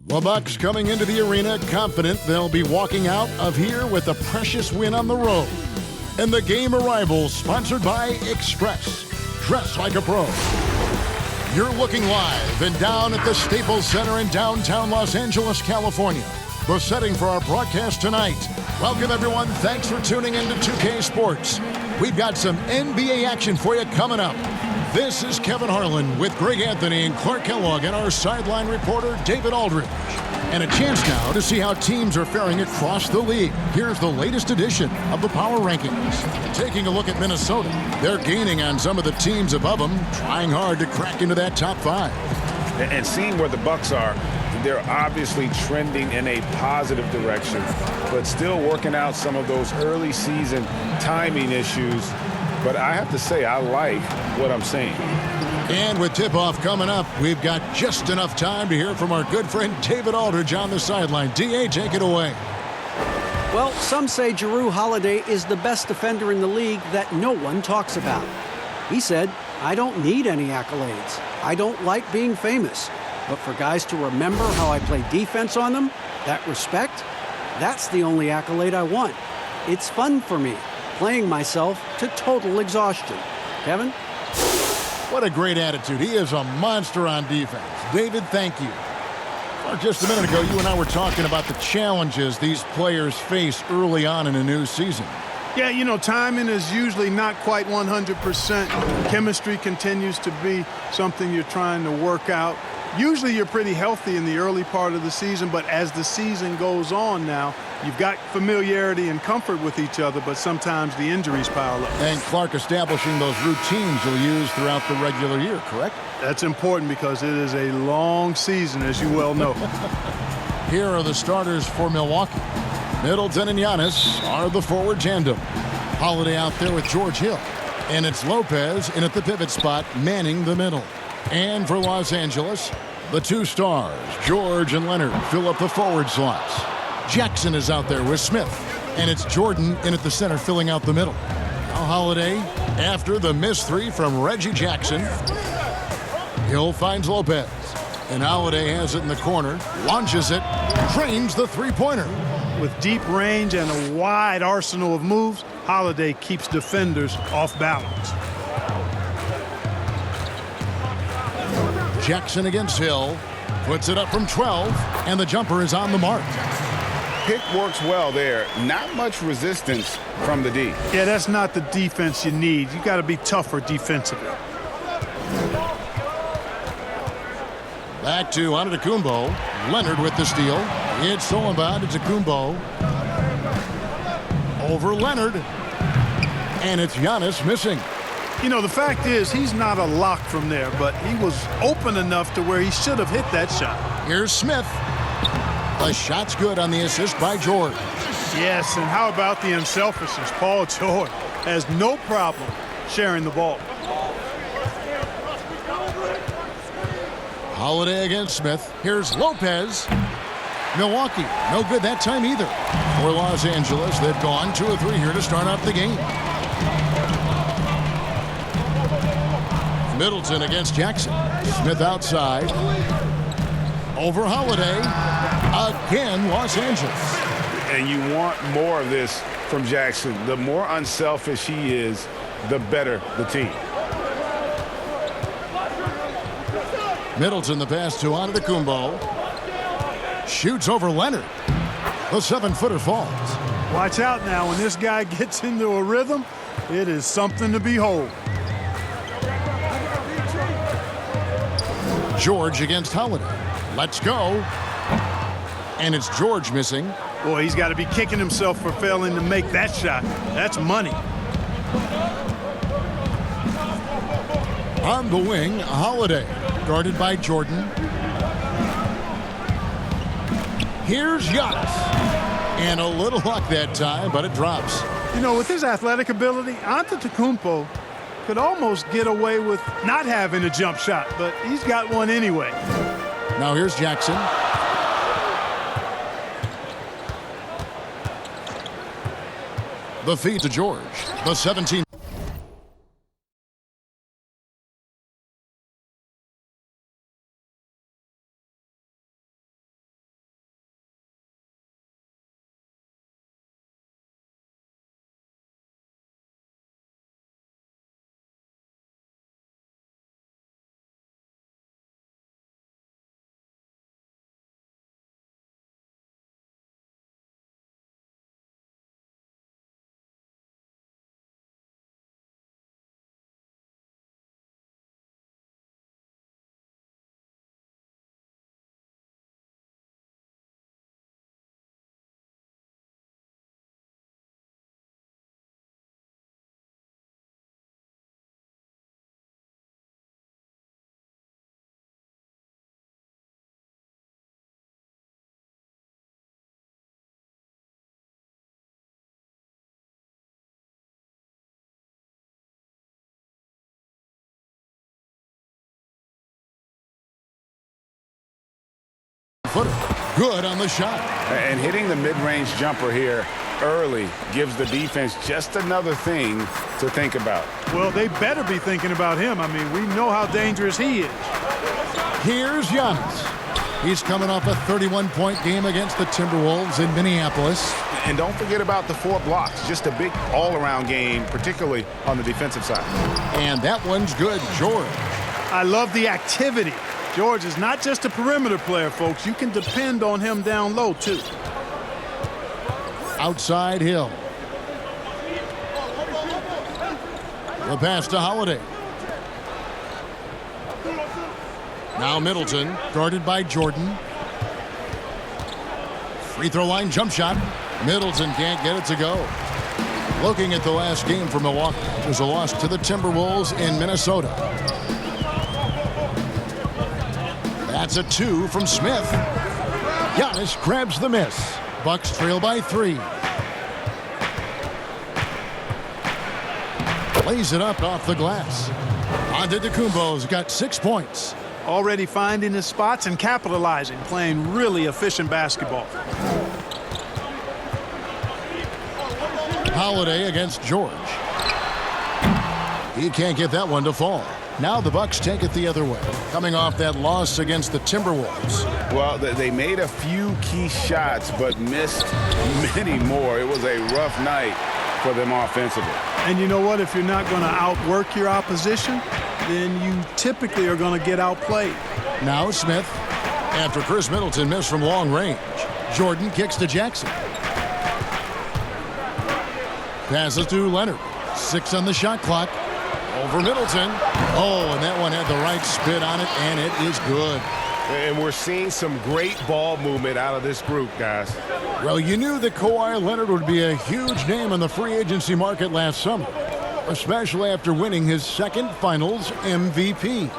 The Bucks coming into the arena confident they'll be walking out of here with a precious win on the road. And the game arrival sponsored by Express. Dress like a pro. You're looking live and down at the Staples Center in downtown Los Angeles, California. The setting for our broadcast tonight. Welcome, everyone. Thanks for tuning in to 2K Sports. We've got some NBA action for you coming up. This is Kevin Harlan with Greg Anthony and Clark Kellogg and our sideline reporter, David Aldridge. And a chance now to see how teams are faring across the league. Here's the latest edition of the Power Rankings. Taking a look at Minnesota. They're gaining on some of the teams above them, trying hard to crack into that top five. And seeing where the Bucks are, they're obviously trending in a positive direction, but still working out some of those early season timing issues. But I have to say, I like what I'm seeing. And with tip-off coming up, we've got just enough time to hear from our good friend David Aldridge on the sideline. D.A., take it away. Well, some say Jrue Holiday is the best defender in the league that no one talks about. He said, "I don't need any accolades. I don't like being famous. But for guys to remember how I play defense on them, that respect, that's the only accolade I want. It's fun for me, playing myself to total exhaustion." Kevin? What a great attitude. He is a monster on defense. David, thank you. Just a minute ago, you and I were talking about the challenges these players face early on in a new season. Yeah, you know, timing is usually not quite 100%. Chemistry continues to be something you're trying to work out. Usually you're pretty healthy in the early part of the season, but as the season goes on now, you've got familiarity and comfort with each other, but sometimes the injuries pile up. And Clark, establishing those routines you'll use throughout the regular year, correct? That's important because it is a long season, as you well know. Here are the starters for Milwaukee. Middleton and Giannis are the forward tandem. Holiday out there with George Hill. And it's Lopez in at the pivot spot, manning the middle. And for Los Angeles, the two stars, George and Leonard, fill up the forward slots. Jackson is out there with Smith. And it's Jordan in at the center, filling out the middle. Now Holiday, after the missed three from Reggie Jackson. Hill finds Lopez. And Holiday has it in the corner, launches it, drains the three-pointer. With deep range and a wide arsenal of moves, Holiday keeps defenders off balance. Jackson against Hill, puts it up from 12, and the jumper is on the mark. Pick works well there. Not much resistance from the D. Yeah, that's not the defense you need. You got to be tougher defensively. Back to Antetokounmpo. Leonard with the steal. It's Sullivan to Antetokounmpo. Over Leonard. And it's Giannis missing. You know, the fact is he's not a lock from there, but he was open enough to where he should have hit that shot. Here's Smith. The shot's good on the assist by Jordan. Yes, and how about the unselfishness? Paul George has no problem sharing the ball. Holiday against Smith. Here's Lopez. Milwaukee, no good that time either. For Los Angeles, they've gone 2 of 3 here to start off the game. Middleton against Jackson. Smith outside. Over Holiday. Again, Los Angeles. And you want more of this from Jackson. The more unselfish he is, the better the team. Middleton the pass to Antetokounmpo. Shoots over Leonard. The 7-footer falls. Watch out now. When this guy gets into a rhythm, it is something to behold. George against Holiday. Let's go. And it's George missing. Boy, he's got to be kicking himself for failing to make that shot. That's money. On the wing, Holiday. Guarded by Jordan. Here's Giannis. And a little luck that time, but it drops. You know, with his athletic ability, Antetokounmpo could almost get away with not having a jump shot, but he's got one anyway. Now here's Jackson. The feed to George. The 17. footer. Good on the shot. And hitting the mid-range jumper here early gives the defense just another thing to think about. Well, they better be thinking about him. I mean, we know how dangerous he is. Here's Giannis. He's coming off a 31-point game against the Timberwolves in Minneapolis. And don't forget about the 4 blocks. Just a big all-around game, particularly on the defensive side. And that one's good, George. I love the activity. George is not just a perimeter player, folks. You can depend on him down low, too. Outside Hill. The pass to Holiday. Now Middleton, guarded by Jordan. Free throw line jump shot. Middleton can't get it to go. Looking at the last game for Milwaukee, it was a loss to the Timberwolves in Minnesota. That's a 2 from Smith. Giannis grabs the miss. Bucks trail by 3. Lays it up off the glass. Antetokounmpo's got 6 points. Already finding his spots and capitalizing, playing really efficient basketball. Holiday against George. He can't get that one to fall. Now the Bucks take it the other way, coming off that loss against the Timberwolves. Well, they made a few key shots, but missed many more. It was a rough night for them offensively. And you know what? If you're not going to outwork your opposition, then you typically are going to get outplayed. Now Smith, after Chris Middleton missed from long range. Jordan kicks to Jackson. Passes to Leonard. 6 on the shot clock. Over Middleton. Oh, and that one had the right spin on it, and it is good. And we're seeing some great ball movement out of this group, guys. Well, you knew that Kawhi Leonard would be a huge name in the free agency market last summer, especially after winning his 2nd Finals MVP.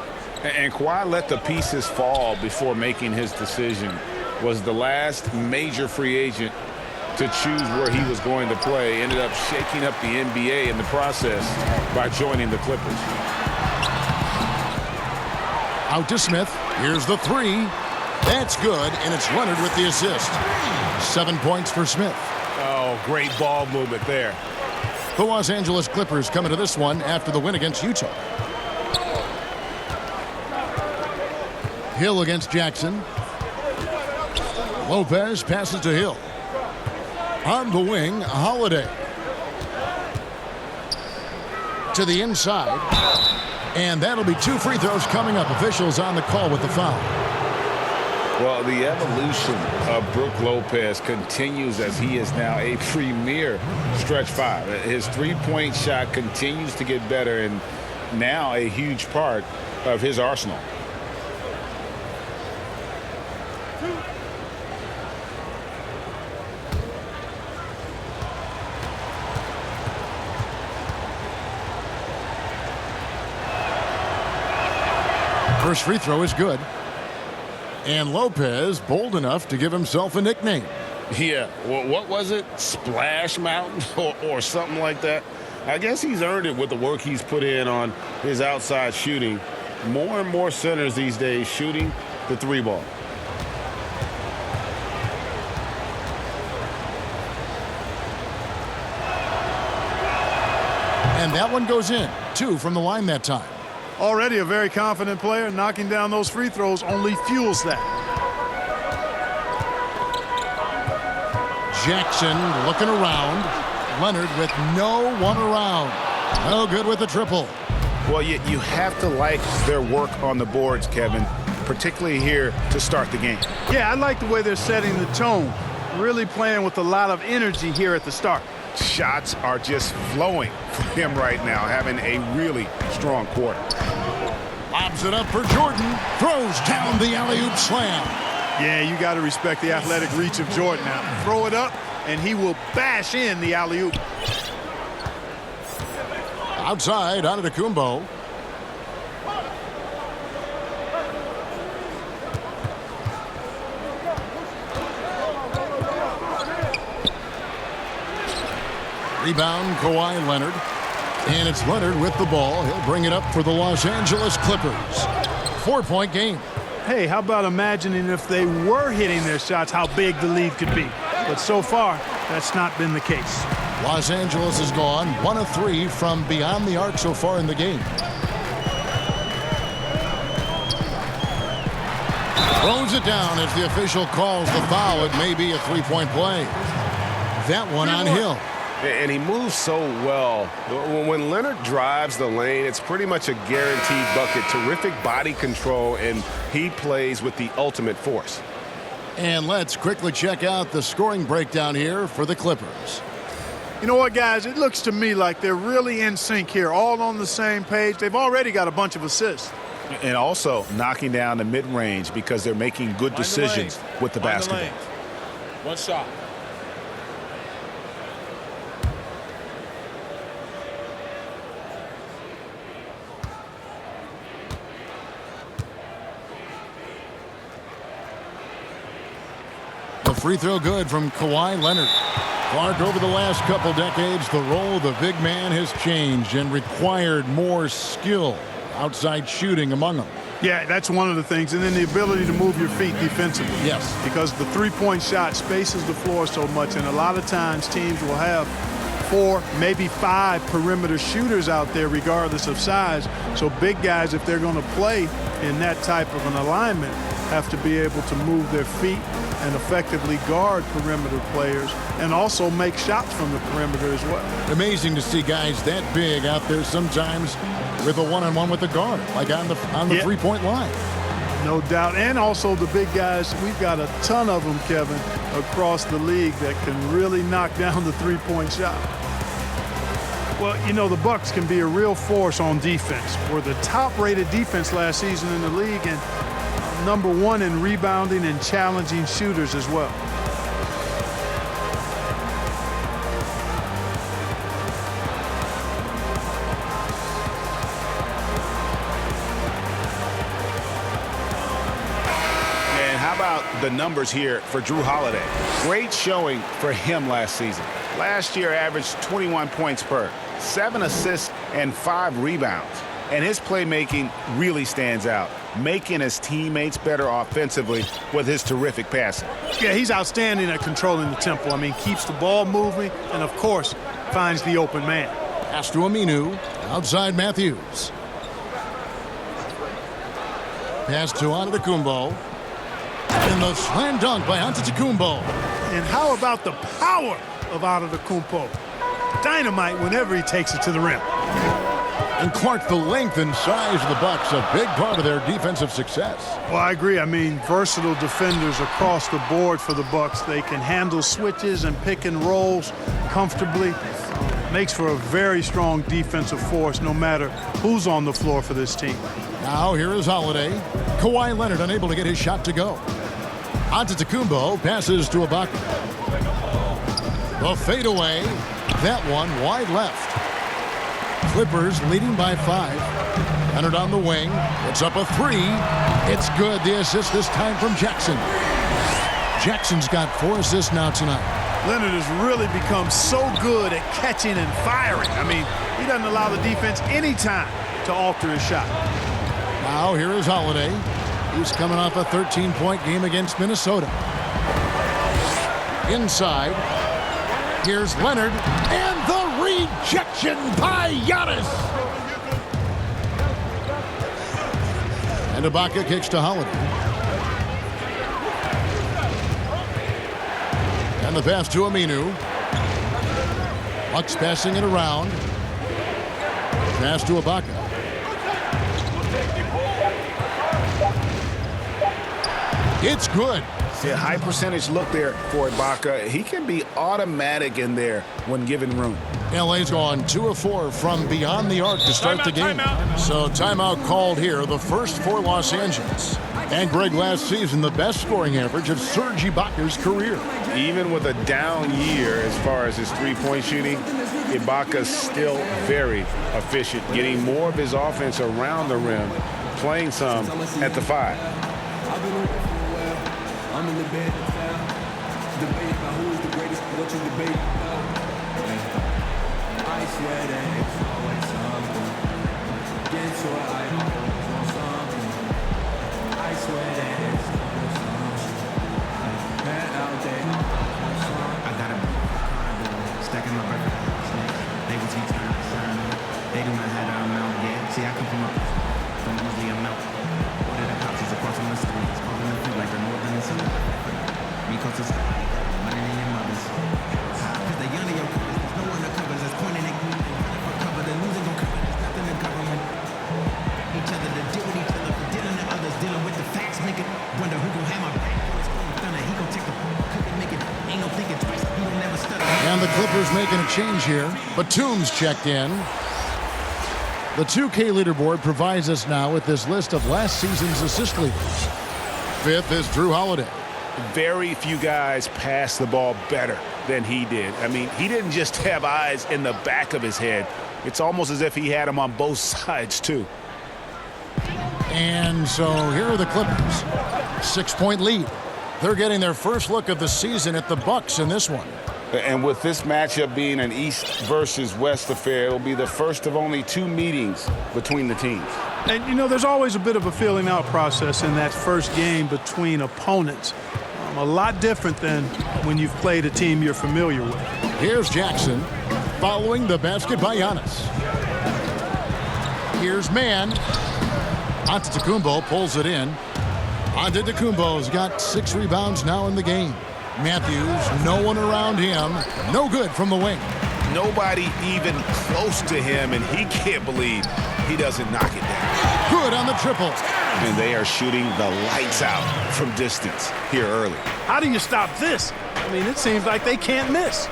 And Kawhi let the pieces fall before making his decision. Was the last major free agent to choose where he was going to play. Ended up shaking up the NBA in the process by joining the Clippers. Out to Smith. Here's the 3. That's good, and it's Leonard with the assist. 7 points for Smith. Oh, great ball movement there. The Los Angeles Clippers come into this one after the win against Utah. Hill against Jackson. Lopez passes to Hill. On the wing, Holiday. To the inside. And that'll be 2 free throws coming up. Officials on the call with the foul. Well, the evolution of Brook Lopez continues as he is now a premier stretch 5. His three-point shot continues to get better and now a huge part of his arsenal. First free throw is good. And Lopez bold enough to give himself a nickname. Yeah, well, what was it? Splash Mountain or something like that? I guess he's earned it with the work he's put in on his outside shooting. More and more centers these days shooting the 3-ball. And that one goes in. 2 from the line that time. Already a very confident player. Knocking down those free throws only fuels that. Jackson looking around. Leonard with no one around. No good with the triple. Well, you have to like their work on the boards, Kevin, particularly here to start the game. Yeah, I like the way they're setting the tone. Really playing with a lot of energy here at the start. Shots are just flowing for him right now, having a really strong quarter. Lobs it up for Jordan. Throws down the alley-oop slam. Yeah, you got to respect the athletic reach of Jordan now. Throw it up, and he will bash in the alley-oop. Outside, Antetokounmpo. Rebound, Kawhi Leonard. And it's Leonard with the ball. He'll bring it up for the Los Angeles Clippers. 4-point game. hey, how about imagining if they were hitting their shots, how big the lead could be? But so far, that's not been the case. Los Angeles has gone 1 of 3 from beyond the arc so far in the game. Throws it down as the official calls the foul. It may be a three-point play. That one on Hill. And he moves so well. When Leonard drives the lane, it's pretty much a guaranteed bucket. Terrific body control, and he plays with the ultimate force. And let's quickly check out the scoring breakdown here for the Clippers. You know what, guys? It looks to me like they're really in sync here, all on the same page. They've already got a bunch of assists. And also knocking down the mid-range because they're making good decisions with the basketball. One shot. The free throw good from Kawhi Leonard. Clark, over the last couple decades, the role of the big man has changed and required more skill outside shooting among them. Yeah, that's one of the things. And then the ability to move your feet defensively. Yes. Because the three-point shot spaces the floor so much, and a lot of times teams will have 4, maybe 5 perimeter shooters out there regardless of size. So big guys, if they're going to play in that type of an alignment, have to be able to move their feet and effectively guard perimeter players and also make shots from the perimeter as well. Amazing to see guys that big out there sometimes with a one-on-one with the guard, like on the three-point line. No doubt. And also the big guys, we've got a ton of them, Kevin, across the league that can really knock down the three-point shot. Well, you know, the Bucks can be a real force on defense. We're the top-rated defense last season in the league and number 1 in rebounding and challenging shooters as well. And how about the numbers here for Jrue Holiday? Great showing for him last season. Last year averaged 21 points per, 7 assists, and 5 rebounds. And his playmaking really stands out, making his teammates better offensively with his terrific passing. Yeah, he's outstanding at controlling the tempo. I mean, keeps the ball moving and, of course, finds the open man. Pass to Aminu, outside Matthews. Pass to Antetokounmpo. And the slam dunk by Antetokounmpo. And how about the power of Antetokounmpo? Dynamite whenever he takes it to the rim. And Clark, the length and size of the Bucks, a big part of their defensive success. Well, I agree. I mean, versatile defenders across the board for the Bucks. They can handle switches and pick and rolls comfortably. Makes for a very strong defensive force no matter who's on the floor for this team. Now here is Holiday. Kawhi Leonard unable to get his shot to go. Antetokounmpo passes to Ibaka. The fadeaway. That one wide left. Clippers leading by 5. Leonard on the wing. It's up a 3. It's good. The assist this time from Jackson. Jackson's got 4 assists now tonight. Leonard has really become so good at catching and firing. I mean, he doesn't allow the defense any time to alter his shot. Now here is Holiday. He's coming off a 13-point game against Minnesota. Inside. Here's Leonard. And the rejection by Giannis. And Ibaka kicks to Holiday. And the pass to Aminu. Bucks passing it around. Pass to Ibaka. It's good. See a high percentage look there for Ibaka. He can be automatic in there when given room. LA's gone 2 of 4 from beyond the arc to start the game. So timeout called here, the first for Los Angeles. And Greg, last season, the best scoring average of Serge Ibaka's career. Even with a down year as far as his three-point shooting, Ibaka's still very efficient, getting more of his offense around the rim, playing some at the 5. I'm in the bed, debate about who is the greatest, what you debate about. I swear that it's always something. Get to it, I always want something. I I got a stacking my breakfast. They was eating they do not have our amount yet. See, I come from usually amount. What are the houses across from the streets? Calling the food like the northern and southern. Because it's money in your mothers. Cause the young of your covers, there's no one that covers. It's pointing at you. For cover, the losing gon' cover. There's nothing in government. Each other to deal with each other, for dealing to others, dealing with the facts, make it wonder who gon' have my back. Thunder, he gon' take the cook and make it. Ain't no thinking twice. He don't never stutter. And the Clippers making a change here. Batum's checked in. The 2K leaderboard provides us now with this list of last season's assist leaders. Fifth is Drew Holiday. Very few guys pass the ball better than he did. I mean, he didn't just have eyes in the back of his head. It's almost as if he had them on both sides, too. And so here are the Clippers. 6-point lead. They're getting their first look of the season at the Bucks in this one. And with this matchup being an East versus West affair, it'll be the first of only 2 meetings between the teams. And, you know, there's always a bit of a feeling out process in that first game between opponents. A lot different than when you've played a team you're familiar with. Here's Jackson following the basket by Giannis. Here's Mann. Antetokounmpo pulls it in. Antetokounmpo's got 6 rebounds now in the game. Matthews, no one around him. No good from the wing. Nobody even close to him, and he can't believe he doesn't knock it down. Good on the triple. And they are shooting the lights out from distance here early. How do you stop this? I mean, it seems like they can't miss.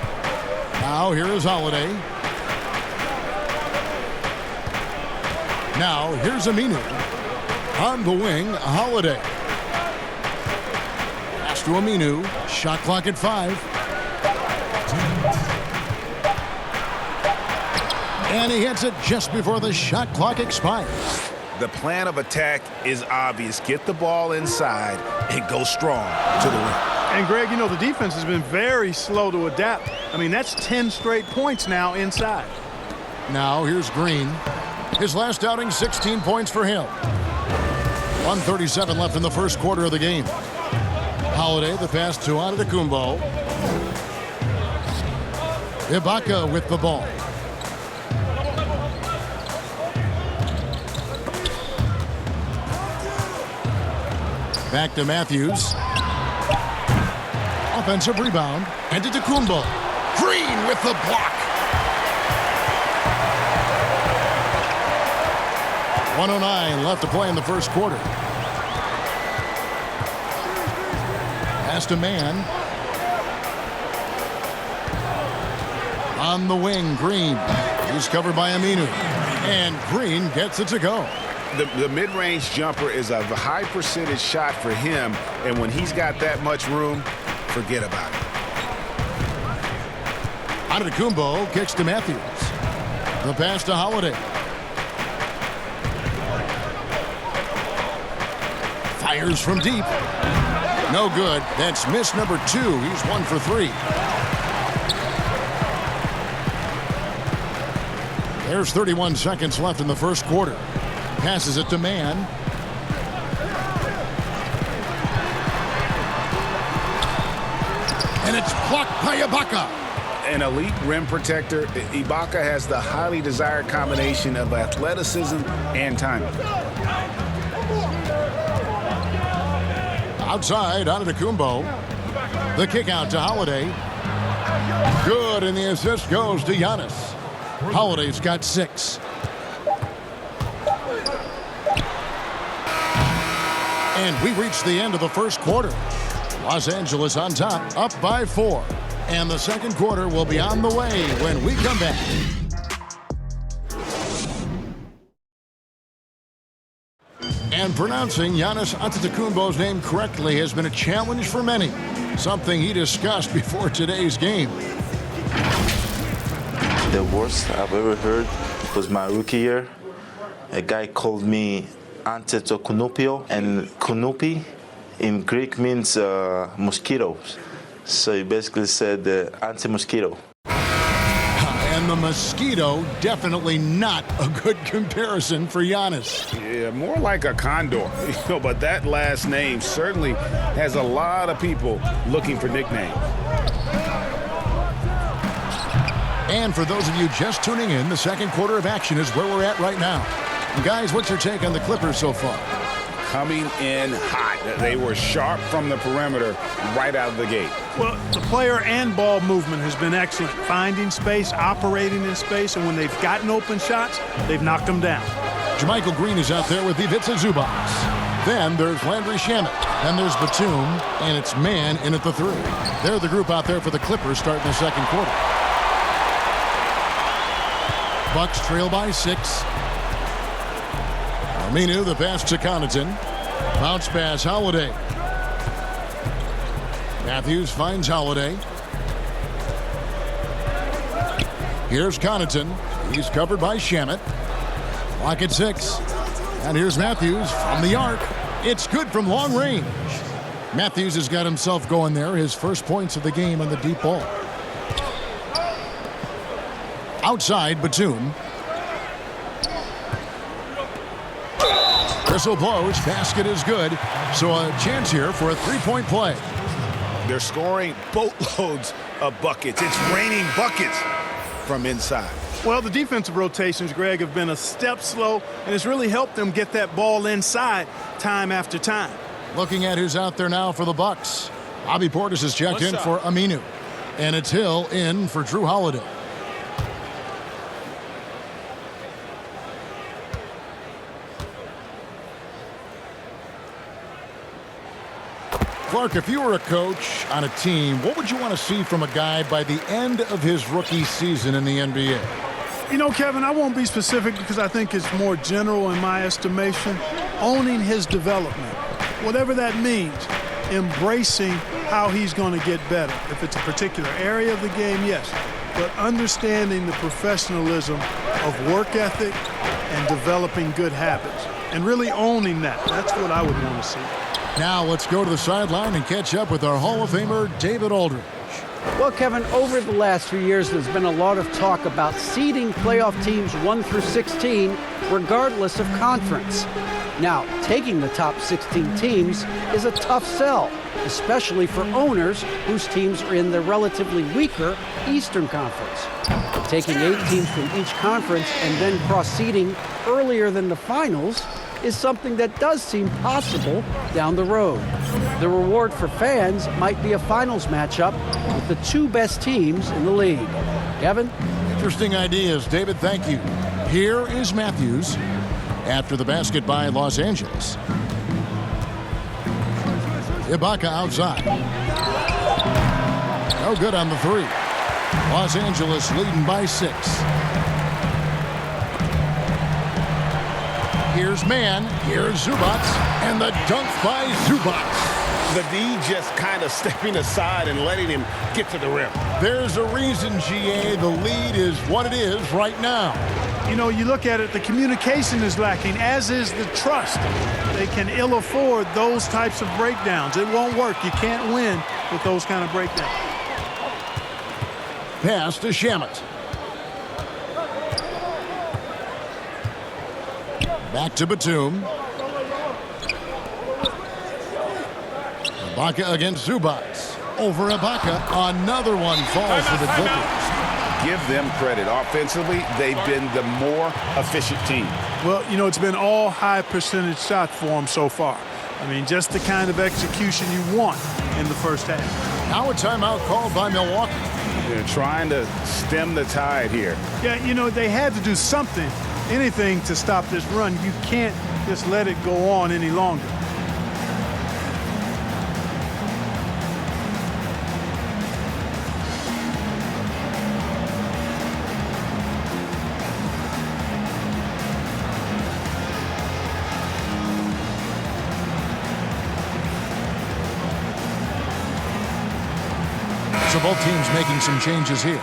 Now here is Holiday. Now here's Aminu. On the wing, Holiday. Pass to Aminu. Shot clock at 5. And he hits it just before the shot clock expires. The plan of attack is obvious. Get the ball inside and go strong to the rim. And, Greg, you know, the defense has been very slow to adapt. I mean, that's 10 straight points now inside. Now here's Green. His last outing, 16 points for him. 1:37 left in the first quarter of the game. Holiday, the pass to Antetokounmpo. Ibaka with the ball. Back to Matthews. Offensive rebound. Antetokounmpo. Green with the block. 1:09 left to play in the first quarter. Pass to Mann. On the wing, Green. He's covered by Aminu. And Green gets it to go. The mid-range jumper is a high percentage shot for him, and when he's got that much room, forget about it. Antetokounmpo kicks to Matthews. The pass to Holiday. Fires from deep. No good. That's miss number 2. He's 1 for 3. There's 31 seconds left in the first quarter. Passes it to Mann. And it's blocked by Ibaka. An elite rim protector, Ibaka has the highly desired combination of athleticism and timing. Outside, Antetokounmpo. The kick out to Holiday. Good, and the assist goes to Giannis. Holiday's got 6. And we reach the end of the first quarter. Los Angeles on top, up by 4. And the second quarter will be on the way when we come back. And pronouncing Giannis Antetokounmpo's name correctly has been a challenge for many, something he discussed before today's game. The worst I've ever heard was my rookie year. A guy called me Antetokounmpo, and Kunupi in Greek means mosquitoes. So he basically said anti-mosquito. And And the mosquito, definitely not a good comparison for Giannis. Yeah, more like a condor. But that last name certainly has a lot of people looking for nicknames. And for those of you just tuning in, the second quarter of action is where we're at right now. And guys, what's your take on the Clippers so far? Coming in hot. They were sharp from the perimeter right out of the gate. Well, the player and ball movement has been excellent. Finding space, operating in space, and when they've gotten open shots, they've knocked them down. JaMychal Green is out there with Ivica Zubac. Then there's Landry Shamet. Then there's Batum, and it's Mann in at the 3. They're the group out there for the Clippers starting the second quarter. Bucks trail by 6. Aminu, the pass to Connaughton. Bounce pass, Holiday. Matthews finds Holiday. Here's Connaughton. He's covered by Shamet. Clock at 6. And here's Matthews from the arc. It's good from long range. Matthews has got himself going there. His first points of the game on the deep ball. Outside, Batum. Whistle blows. Basket is good. So a chance here for a three-point play. They're scoring boatloads of buckets. It's raining buckets from inside. Well, the defensive rotations, Greg, have been a step slow, and it's really helped them get that ball inside time after time. Looking at who's out there now for the Bucks. Bobby Portis has checked in for Aminu. And it's Hill in for Drew Holiday. Clark, if you were a coach on a team, what would you want to see from a guy by the end of his rookie season in the NBA? You know, Kevin, I won't be specific because I think it's more general in my estimation. Owning his development, whatever that means, embracing how he's going to get better. If it's a particular area of the game, yes. But understanding the professionalism of work ethic and developing good habits and really owning that. That's what I would want to see. Now let's go to the sideline and catch up with our Hall of Famer, David Aldridge. Well, Kevin, over the last few years, there's been a lot of talk about seeding playoff teams 1 through 16, regardless of conference. Now, taking the top 16 teams is a tough sell, especially for owners whose teams are in the relatively weaker Eastern Conference. Taking 8 teams from each conference and then cross-seeding earlier than the finals is something that does seem possible down the road. The reward for fans might be a finals matchup with the 2 best teams in the league. Kevin? Interesting ideas, David. Thank you. Here is Matthews after the basket by Los Angeles. Ibaka outside. No good on the 3. Los Angeles leading by 6. Here's Mann. Here's Zubac. And the dunk by Zubac. The D just kind of stepping aside and letting him get to the rim. There's a reason, GA, the lead is what it is right now. You know, you look at it, the communication is lacking, as is the trust. They can ill afford those types of breakdowns. It won't work. You can't win with those kind of breakdowns. Pass to Shamet. Back to Batum. Ibaka against Zubac. Over Ibaka. Another one falls for the Clippers. Give them credit. Offensively, they've been the more efficient team. Well, you know, it's been all high percentage shots for them so far. I mean, just the kind of execution you want in the first half. Now a timeout called by Milwaukee. They're trying to stem the tide here. Yeah, you know, they had to do something, anything to stop this run. You can't just let it go on any longer. So both teams making some changes here.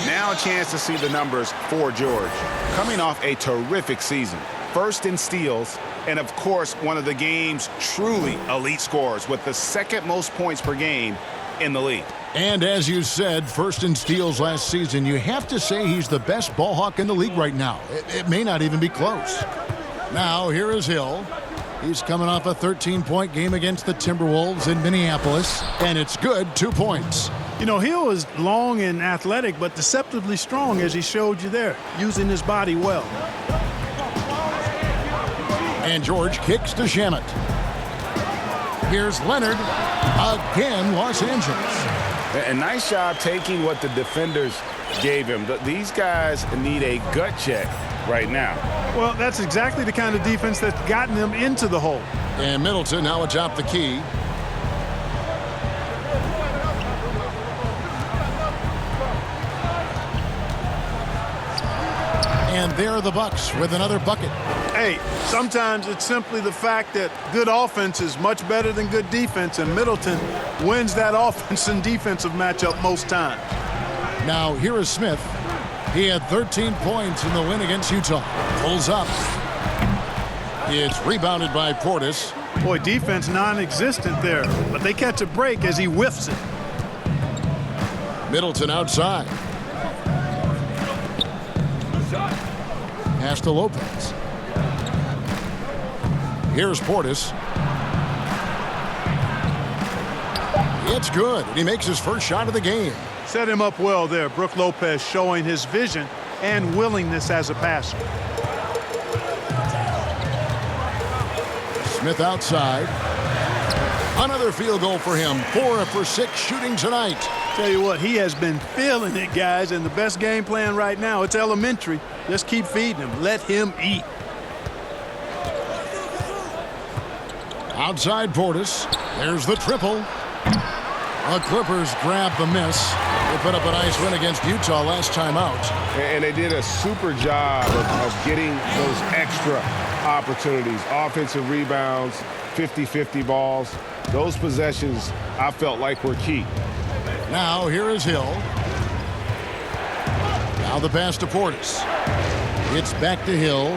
Now a chance to see the numbers for George. Coming off a terrific season. First in steals and, of course, one of the game's truly elite scorers with the second most points per game in the league. And as you said, first in steals last season, you have to say he's the best ball hawk in the league right now. It may not even be close. Now, here is Hill. He's coming off a 13-point game against the Timberwolves in Minneapolis, and it's good, 2 points. You know, Hill is long and athletic, but deceptively strong, as he showed you there, using his body well. And George kicks to Shamet. Here's Leonard. Again, Los Angeles. A nice job taking what the defenders gave him. These guys need a gut check right now. Well, that's exactly the kind of defense that's gotten them into the hole. And Middleton now atop the key. And there are the Bucks with another bucket. Hey, sometimes it's simply the fact that good offense is much better than good defense, and Middleton wins that offense and defensive matchup most times. Now, here is Smith. He had 13 points in the win against Utah. Pulls up. It's rebounded by Portis. Boy, defense non-existent there, but they catch a break as he whiffs it. Middleton outside. Pass to Lopez. Here's Portis. It's good. He makes his first shot of the game. Set him up well there. Brook Lopez showing his vision and willingness as a passer. Smith outside. Another field goal for him. 4 for 6 shooting tonight. Tell you what, he has been feeling it, guys, and the best game plan right now, it's elementary. Just keep feeding him. Let him eat. Outside Portis. There's the triple. The Clippers grab the miss. They put up a nice win against Utah last time out. And they did a super job of getting those extra opportunities. Offensive rebounds, 50-50 balls. Those possessions, I felt like, were key. Now here is Hill. Now the pass to Portis. It's back to Hill.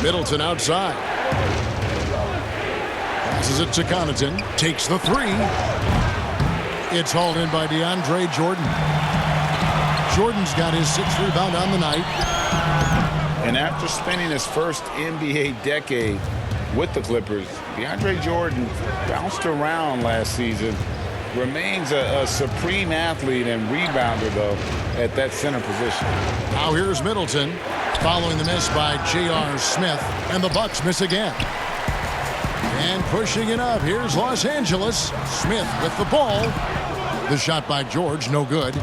Middleton outside. Passes it to Connaughton. Takes the three. It's hauled in by Deandre Jordan. Jordan's got his 6th rebound on the night. And after spending his first NBA decade with the Clippers, Deandre Jordan bounced around last season. Remains a supreme athlete and rebounder, though, at that center position. Now here's Middleton. Following the miss by J.R. Smith. And the Bucks miss again. And pushing it up, here's Los Angeles. Smith with the ball. The shot by George, no good.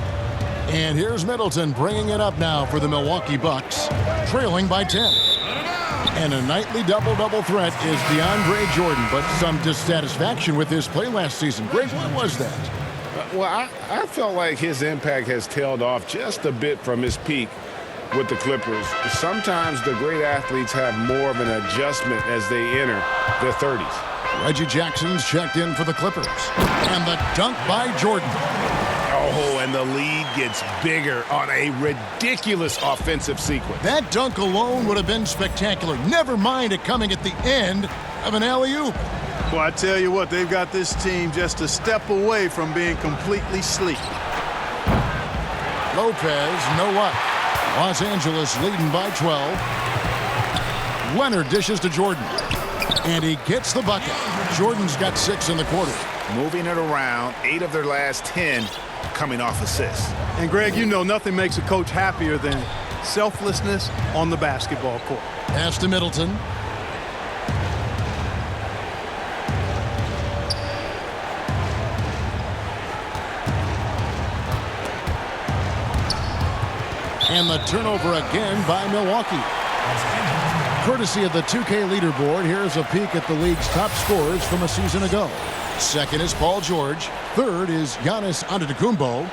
And here's Middleton bringing it up now for the Milwaukee Bucks, trailing by 10. And a nightly double-double threat is Deandre Jordan, but some dissatisfaction with his play last season. Greg, what was that? Well, I felt like his impact has tailed off just a bit from his peak with the Clippers. Sometimes the great athletes have more of an adjustment as they enter their 30s. Reggie Jackson's checked in for the Clippers. And the dunk by Jordan. Oh, and the lead gets bigger on a ridiculous offensive sequence. That dunk alone would have been spectacular. Never mind it coming at the end of an alley-oop. Well, I tell you what, they've got this team just a step away from being completely sleek. Lopez, no luck. Los Angeles leading by 12. Leonard dishes to Jordan. And he gets the bucket. Jordan's got 6 in the quarter. Moving it around, 8 of their last 10 coming off assists. And Greg, you know nothing makes a coach happier than selflessness on the basketball court. Pass to Middleton. And the turnover again by Milwaukee. Courtesy of the 2K leaderboard, here's a peek at the league's top scorers from a season ago. Second is Paul George. Third is Giannis Antetokounmpo.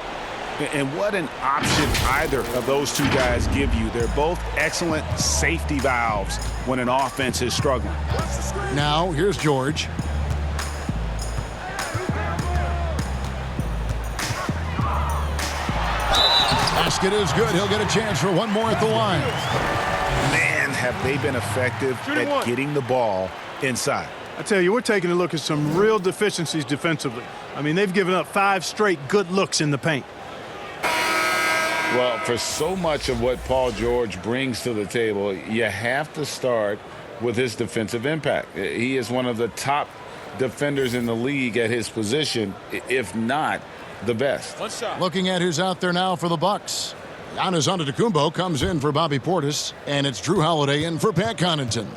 And what an option either of those two guys give you. They're both excellent safety valves when an offense is struggling. Now, here's George. Basket is good. He'll get a chance for one more at the line. Man, have they been effective at getting the ball inside. I tell you, we're taking a look at some real deficiencies defensively. I mean, they've given up 5 straight good looks in the paint. Well, for so much of what Paul George brings to the table, you have to start with his defensive impact. He is one of the top defenders in the league at his position, if not the best. Looking at who's out there now for the Bucks. Giannis Antetokounmpo comes in for Bobby Portis, and it's Drew Holiday in for Pat Connaughton.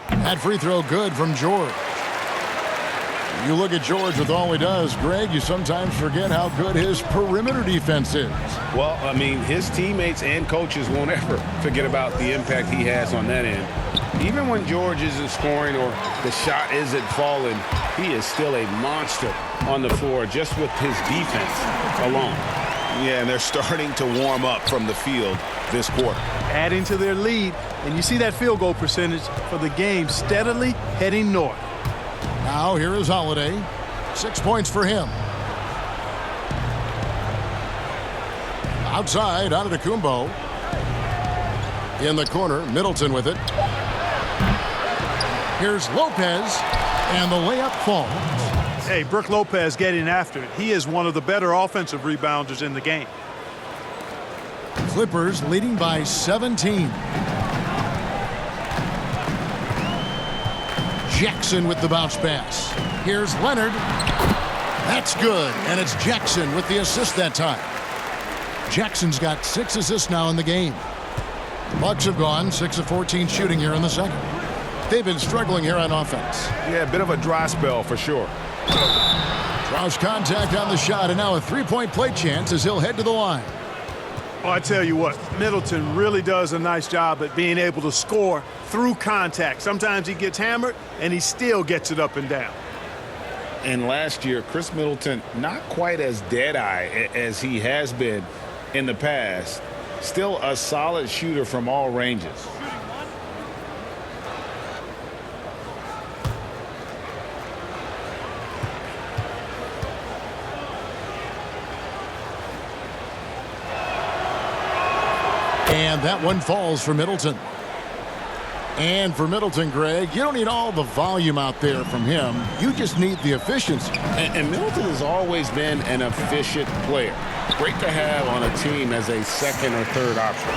That free throw good from George. You look at George with all he does, Greg, you sometimes forget how good his perimeter defense is. Well, I mean, his teammates and coaches won't ever forget about the impact he has on that end. Even when George isn't scoring or the shot isn't falling, he is still a monster on the floor just with his defense alone. Yeah, and they're starting to warm up from the field this quarter. Adding to their lead, and you see that field goal percentage for the game steadily heading north. Now here is Holiday. 6 points for him. Outside, Antetokounmpo. In the corner, Middleton with it. Here's Lopez, and the layup falls. Hey, Brook Lopez getting after it. He is one of the better offensive rebounders in the game. Clippers leading by 17. Jackson with the bounce pass. Here's Leonard. That's good, and it's Jackson with the assist that time. Jackson's got 6 assists now in the game. The Bucks have gone 6 of 14 shooting here in the second. They've been struggling here on offense. Yeah, a bit of a dry spell for sure. Draws contact on the shot, and now a three-point play chance as he'll head to the line. Oh, I tell you what, Middleton really does a nice job at being able to score through contact. Sometimes he gets hammered, and he still gets it up and down. And last year, Chris Middleton, not quite as dead-eye as he has been in the past. Still a solid shooter from all ranges. And that one falls for Middleton. And for Middleton, Greg, you don't need all the volume out there from him. You just need the efficiency. And Middleton has always been an efficient player. Great to have on a team as a second or third option.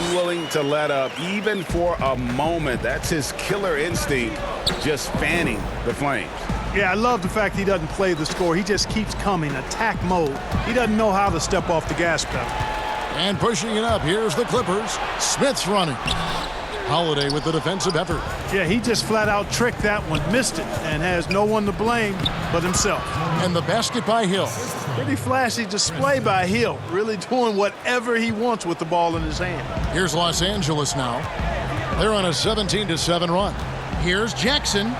Unwilling to let up even for a moment. That's his killer instinct, just fanning the flames. Yeah, I love the fact he doesn't play the score. He just keeps coming, attack mode. He doesn't know how to step off the gas pedal. And pushing it up, here's the Clippers. Smith's running. Holiday with the defensive effort. Yeah, he just flat out tricked that one, missed it, and has no one to blame but himself. And the basket by Hill. Pretty flashy display by Hill, really doing whatever he wants with the ball in his hand. Here's Los Angeles now. They're on a 17-7 run. Here's Jackson.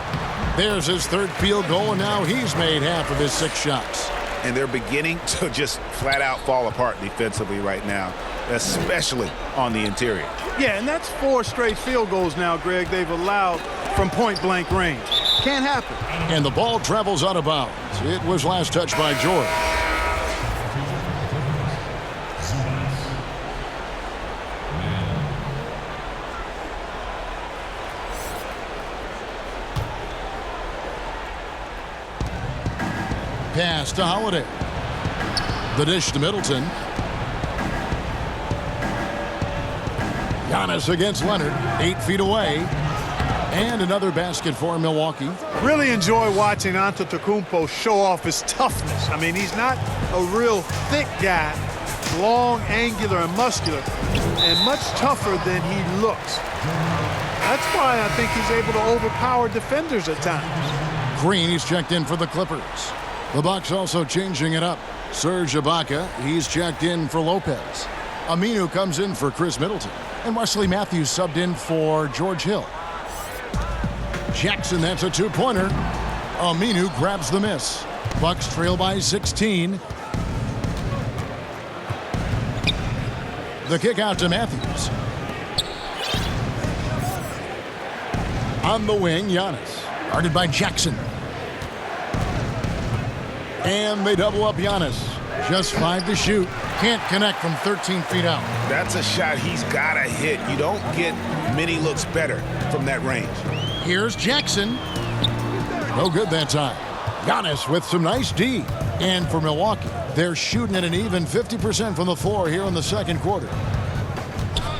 There's his third field goal, and now he's made half of his 6 shots. And they're beginning to just flat out fall apart defensively right now, especially on the interior. Yeah, and that's 4 straight field goals now, Greg, they've allowed from point-blank range. Can't happen. And the ball travels out of bounds. It was last touched by Jordan. Pass to Holiday. The dish to Middleton. Giannis against Leonard, 8 feet away. And another basket for Milwaukee. Really enjoy watching Antetokounmpo show off his toughness. I mean, he's not a real thick guy, long, angular, and muscular, and much tougher than he looks. That's why I think he's able to overpower defenders at times. Green, he's checked in for the Clippers. The Bucks also changing it up. Serge Ibaka, he's checked in for Lopez. Aminu comes in for Chris Middleton. And Wesley Matthews subbed in for George Hill. Jackson, that's a 2-pointer. Aminu grabs the miss. Bucks trail by 16. The kick out to Matthews. On the wing, Giannis. Guarded by Jackson. And they double up Giannis. Just 5 to shoot. Can't connect from 13 feet out. That's a shot he's got to hit. You don't get many looks better from that range. Here's Jackson. No good that time. Giannis with some nice D. And for Milwaukee, they're shooting at an even 50% from the floor here in the second quarter.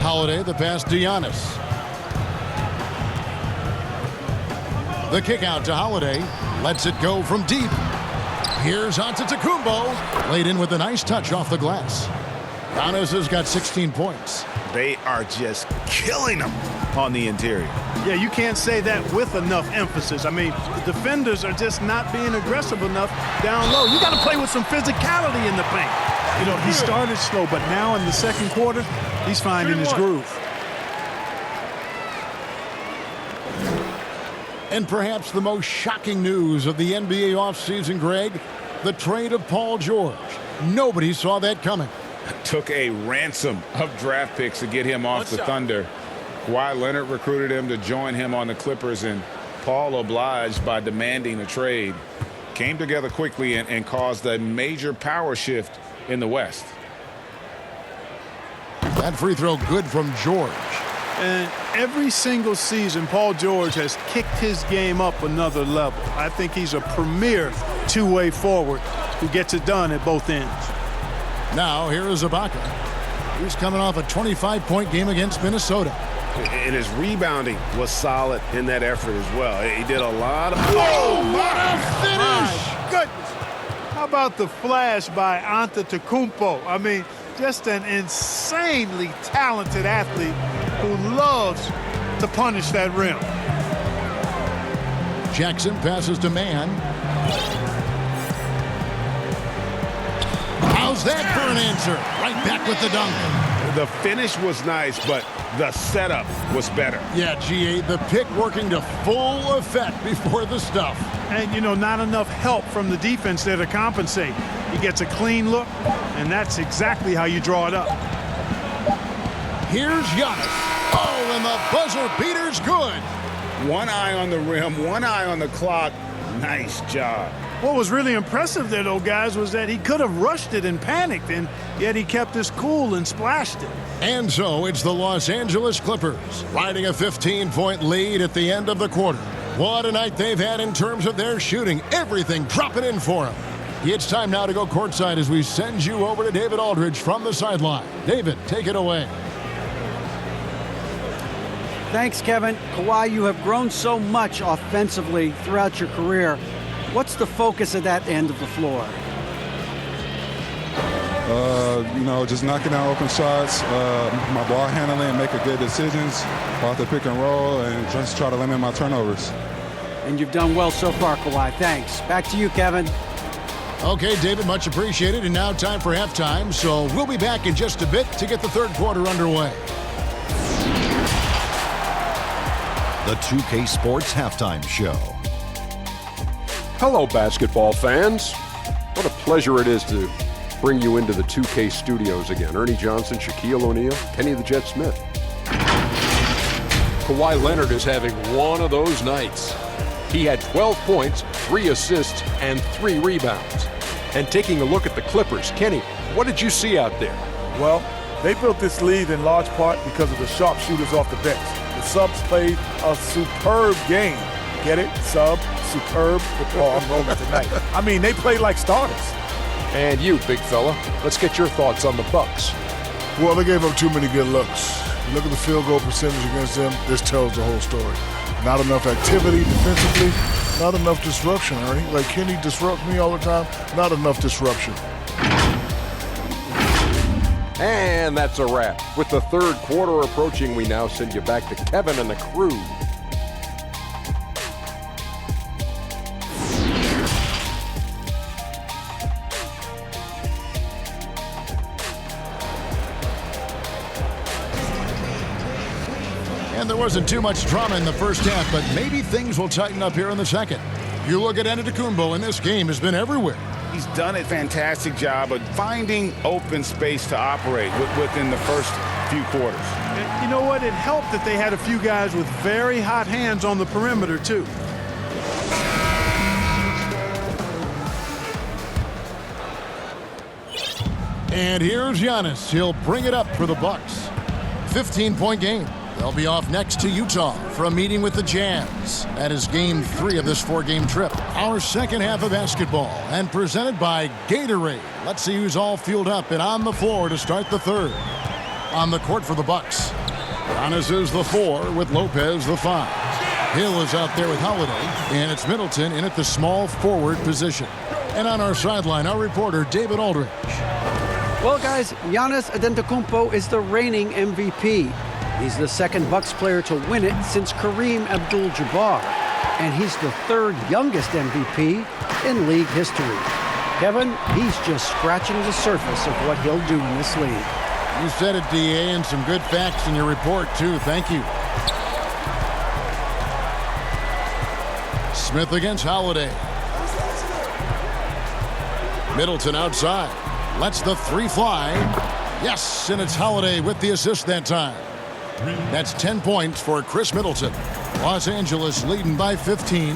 Holiday, the pass to Giannis. The kick out to Holiday. Lets it go from deep. Here's Antetokounmpo. Laid in with a nice touch off the glass. Giannis has got 16 points. They are just killing them on the interior. Yeah, you can't say that with enough emphasis. I mean, the defenders are just not being aggressive enough down low. You got to play with some physicality in the paint. You know, he started slow, but now in the second quarter, he's finding his groove. And perhaps the most shocking news of the NBA offseason, Greg, the trade of Paul George. Nobody saw that coming. Took a ransom of draft picks to get him off the Thunder. Kawhi Leonard recruited him to join him on the Clippers, and Paul obliged by demanding a trade. Came together quickly and caused a major power shift in the West. That free throw good from George. And every single season, Paul George has kicked his game up another level. I think he's a premier two-way forward who gets it done at both ends. Now, here is Ibaka. He's coming off a 25-point game against Minnesota. And his rebounding was solid in that effort as well. He did a lot of... Oh, what a finish! My goodness. How about the flash by Antetokounmpo? I mean, just an insanely talented athlete who loves to punish that rim. Jackson passes to Mann. How's that for an answer? Right back with the dunk. The finish was nice, but the setup was better. Yeah, GA, the pick working to full effect before the stuff. And, you know, not enough help from the defense there to compensate. He gets a clean look, and that's exactly how you draw it up. Here's Giannis. Oh, and the buzzer beater's good. One eye on the rim, one eye on the clock. Nice job. What was really impressive there, though, guys, was that he could have rushed it and panicked, and yet he kept his cool and splashed it. And so it's the Los Angeles Clippers riding a 15-point lead at the end of the quarter. What a night they've had in terms of their shooting. Everything dropping in for them. It's time now to go courtside as we send you over to David Aldridge from the sideline. David, take it away. Thanks, Kevin. Kawhi, you have grown so much offensively throughout your career. What's the focus at that end of the floor? You know, just knocking down open shots, my ball handling, making good decisions off the pick and roll, and just try to limit my turnovers. And you've done well so far, Kawhi. Thanks. Back to you, Kevin. Okay, David, much appreciated. And now time for halftime. So we'll be back in just a bit to get the third quarter underway. The 2K Sports Halftime Show. Hello, basketball fans. What a pleasure it is to bring you into the 2K studios again. Ernie Johnson, Shaquille O'Neal, Kenny the Jet Smith. Kawhi Leonard is having one of those nights. He had 12 points, 3 assists, and 3 rebounds. And taking a look at the Clippers, Kenny, what did you see out there? Well, they built this lead in large part because of the sharpshooters off the bench. The subs played a superb game. Get it? Sub, superb. Oh, I'm rolling tonight. I mean, they played like starters. And you, big fella, let's get your thoughts on the Bucks. Well, they gave up too many good looks. You look at the field goal percentage against them, this tells the whole story. Not enough activity defensively, not enough disruption, Ernie. Like Kenny disrupts me all the time, not enough disruption. And that's a wrap. With the third quarter approaching, we now send you back to Kevin and the crew. And there wasn't too much drama in the first half, but maybe things will tighten up here in the second. You look at Antetokounmpo, and this game has been everywhere. He's done a fantastic job of finding open space to operate within the first few quarters. And you know what? It helped that they had a few guys with very hot hands on the perimeter, too. And here's Giannis. He'll bring it up for the Bucks. 15-point game. They'll be off next to Utah for a meeting with the Jazz. That is game 3 of this 4-game trip. Our second half of basketball, and presented by Gatorade. Let's see who's all fueled up and on the floor to start the third. On the court for the Bucks, Giannis is the 4 with Lopez the 5. Hill is out there with Holiday, and it's Middleton in at the small forward position. And on our sideline, our reporter David Aldridge. Well, guys, Giannis Antetokounmpo is the reigning MVP. He's the second Bucks player to win it since Kareem Abdul-Jabbar, and he's the 3rd youngest MVP in league history. Kevin, he's just scratching the surface of what he'll do in this league. You said it, DA, and some good facts in your report, too. Thank you. Smith against Holiday. Middleton outside. Lets the 3 fly. Yes, and it's Holiday with the assist that time. That's 10 points for Chris Middleton. Los Angeles leading by 15.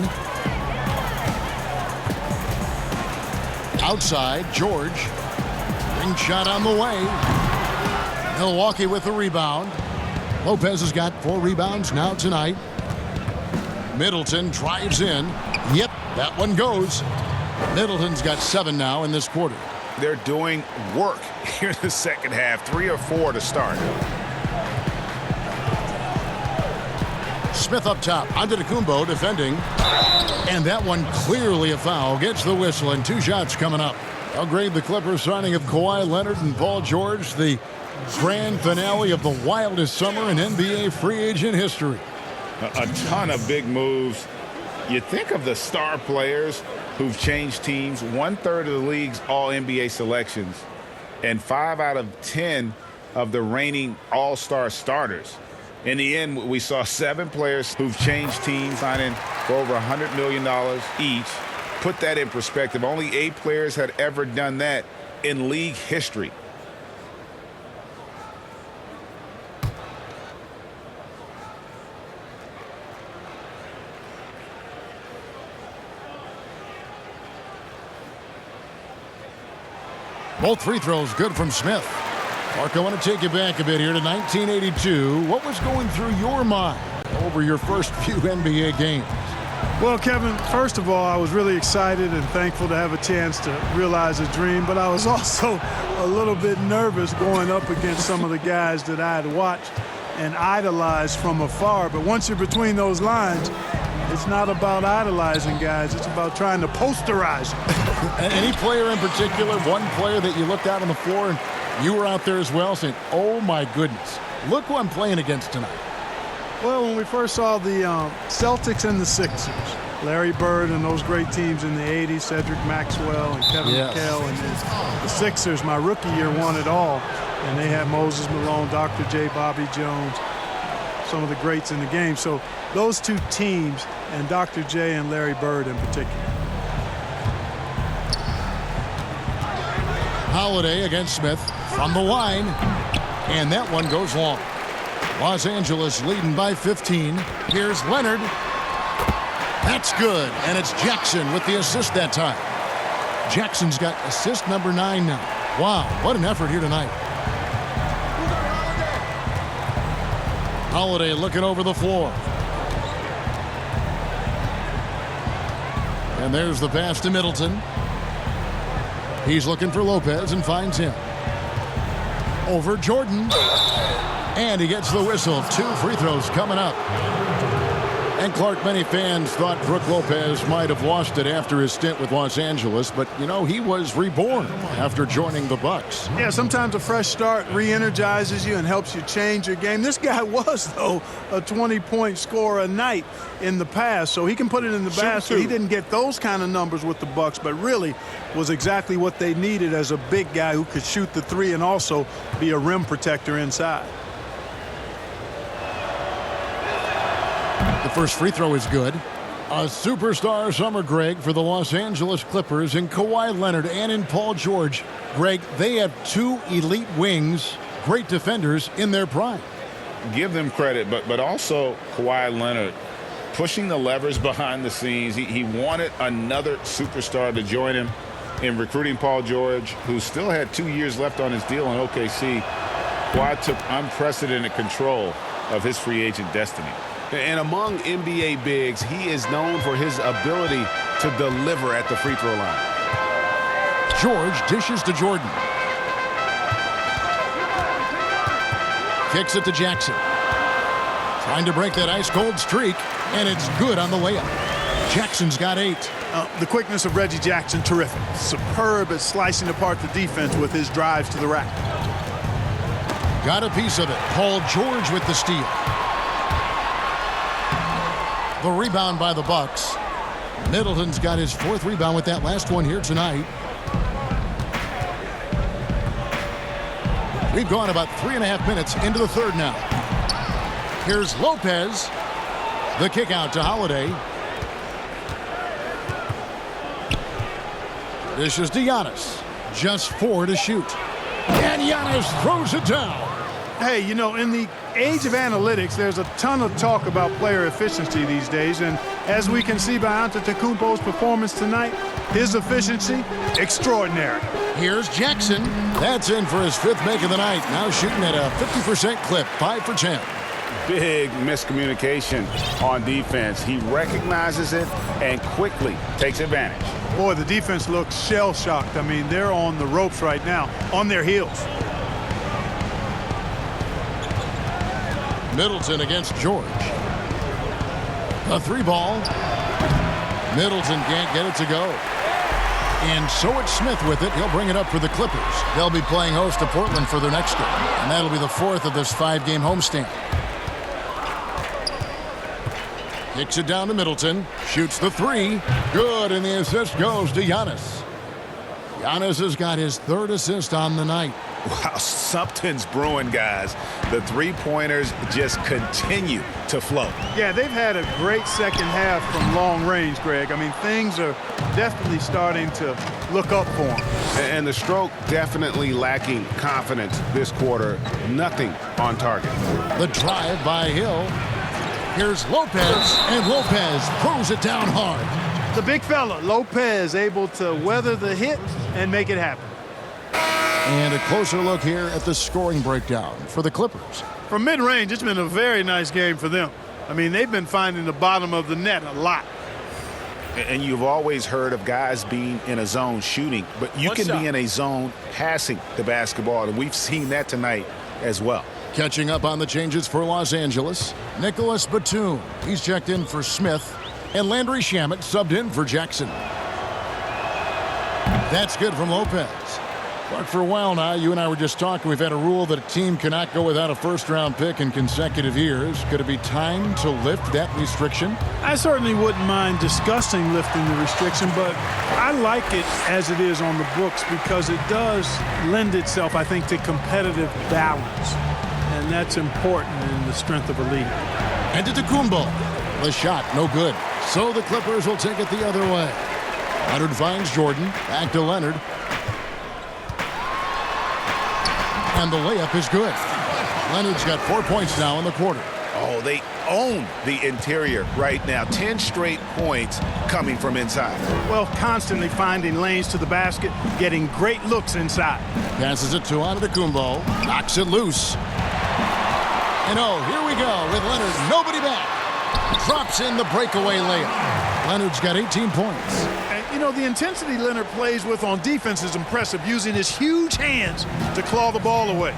Outside, George. Ring shot on the way. Milwaukee with the rebound. Lopez has got 4 rebounds now tonight. Middleton drives in. Yep, that one goes. Middleton's got 7 now in this quarter. They're doing work here in the second half. 3 or 4 to start. Smith up top. Antetokounmpo defending. And that one clearly a foul. Gets the whistle, and 2 shots coming up. I'll grade the Clippers signing of Kawhi Leonard and Paul George, the grand finale of the wildest summer in NBA free agent history. A ton of big moves. You think of the star players who've changed teams. 1/3 of the league's all-NBA selections and 5 out of 10 of the reigning all-star starters. In the end, we saw 7 players who've changed teams, signing for over $100 million each. Put that in perspective. Only 8 players had ever done that in league history. Both free throws good from Smith. Mark, I want to take you back a bit here to 1982. What was going through your mind over your first few NBA games? Well, Kevin, first of all, I was really excited and thankful to have a chance to realize a dream, but I was also a little bit nervous going up against some of the guys that I had watched and idolized from afar. But once you're between those lines, it's not about idolizing guys. It's about trying to posterize them. Any player in particular, one player that you looked out on the floor and you were out there as well saying, oh, my goodness, look who I'm playing against tonight? Well, when we first saw the Celtics and the Sixers, Larry Bird and those great teams in the 80s, Cedric Maxwell and Kevin McHale, and then the Sixers, my rookie year, won it all. And they had Moses Malone, Dr. J, Bobby Jones, some of the greats in the game. So those 2 teams, and Dr. J and Larry Bird in particular. Holiday against Smith from the line, and that one goes long. Los Angeles leading by 15. Here's Leonard. That's good, and it's Jackson with the assist that time. Jackson's got assist number 9 now. Wow, what an effort here tonight. Holiday looking over the floor. And there's the pass to Middleton. He's looking for Lopez and finds him. Over Jordan. And he gets the whistle. 2 free throws coming up. And Clark, many fans thought Brook Lopez might have lost it after his stint with Los Angeles, but, you know, he was reborn after joining the Bucks. Yeah, sometimes a fresh start re-energizes you and helps you change your game. This guy was, though, a 20-point scorer a night in the past, so he can put it in the basket. He didn't get those kind of numbers with the Bucks, but really was exactly what they needed as a big guy who could shoot the 3 and also be a rim protector inside. The first free throw is good. A superstar summer, Greg, for the Los Angeles Clippers in Kawhi Leonard and in Paul George. Greg, they have 2 elite wings, great defenders in their prime. Give them credit, but also Kawhi Leonard pushing the levers behind the scenes. He wanted another superstar to join him, In recruiting Paul George, who still had 2 years left on his deal in OKC, Kawhi took unprecedented control of his free agent destiny. And among NBA bigs, he is known for his ability to deliver at the free throw line. George dishes to Jordan. Kicks it to Jackson. Trying to break that ice-cold streak, and it's good on the layup. Jackson's got 8. The quickness of Reggie Jackson, terrific. Superb at slicing apart the defense with his drives to the rack. Got a piece of it. Paul George with the steal. The rebound by the Bucks. Middleton's got his 4th rebound with that last one here tonight. We've gone about 3.5 minutes into the third now. Here's Lopez. The kick out to Holiday. This is Giannis. Just 4 to shoot. And Giannis throws it down. Hey, you know, in the age of analytics, there's a ton of talk about player efficiency these days. And as we can see by Antetokounmpo's performance tonight, his efficiency, extraordinary. Here's Jackson. That's in for his 5th make of the night. Now shooting at a 50% clip, 5 for 10. Big miscommunication on defense. He recognizes it and quickly takes advantage. Boy, the defense looks shell-shocked. I mean, they're on the ropes right now, on their heels. Middleton against George. A 3-ball. Middleton can't get it to go. And so it's Smith with it. He'll bring it up for the Clippers. They'll be playing host to Portland for their next game. And that'll be the 4th of this 5-game homestand. Kicks it down to Middleton. Shoots the 3. Good, and the assist goes to Giannis. Giannis has got his 3rd assist on the night. Wow, something's brewing, guys. The three-pointers just continue to flow. Yeah, they've had a great second half from long range, Greg. I mean, things are definitely starting to look up for them. And the stroke definitely lacking confidence this quarter. Nothing on target. The drive by Hill. Here's Lopez, and Lopez throws it down hard. The big fella, Lopez, able to weather the hit and make it happen. And a closer look here at the scoring breakdown for the Clippers. From mid-range, it's been a very nice game for them. I mean, they've been finding the bottom of the net a lot. And you've always heard of guys being in a zone shooting, but you can be in a zone passing the basketball, and we've seen that tonight as well. Catching up on the changes for Los Angeles, Nicholas Batum. He's checked in for Smith, and Landry Shamet subbed in for Jackson. That's good from Lopez. But for a while now, you and I were just talking, we've had a rule that a team cannot go without a first-round pick in consecutive years. Could it be time to lift that restriction? I certainly wouldn't mind discussing lifting the restriction, but I like it as it is on the books because it does lend itself, I think, to competitive balance. And that's important in the strength of a league. And Antetokounmpo. The shot, no good. So the Clippers will take it the other way. Leonard finds Jordan. Back to Leonard. And the layup is good. Leonard's got 4 points now in the quarter. Oh, they own the interior right now. 10 straight points coming from inside. Well, constantly finding lanes to the basket, getting great looks inside. Passes it to Antetokounmpo. Knocks it loose. And oh, here we go with Leonard. Nobody back. Drops in the breakaway layup. Leonard's got 18 points. And, you know, the intensity Leonard plays with on defense is impressive, using his huge hands to claw the ball away.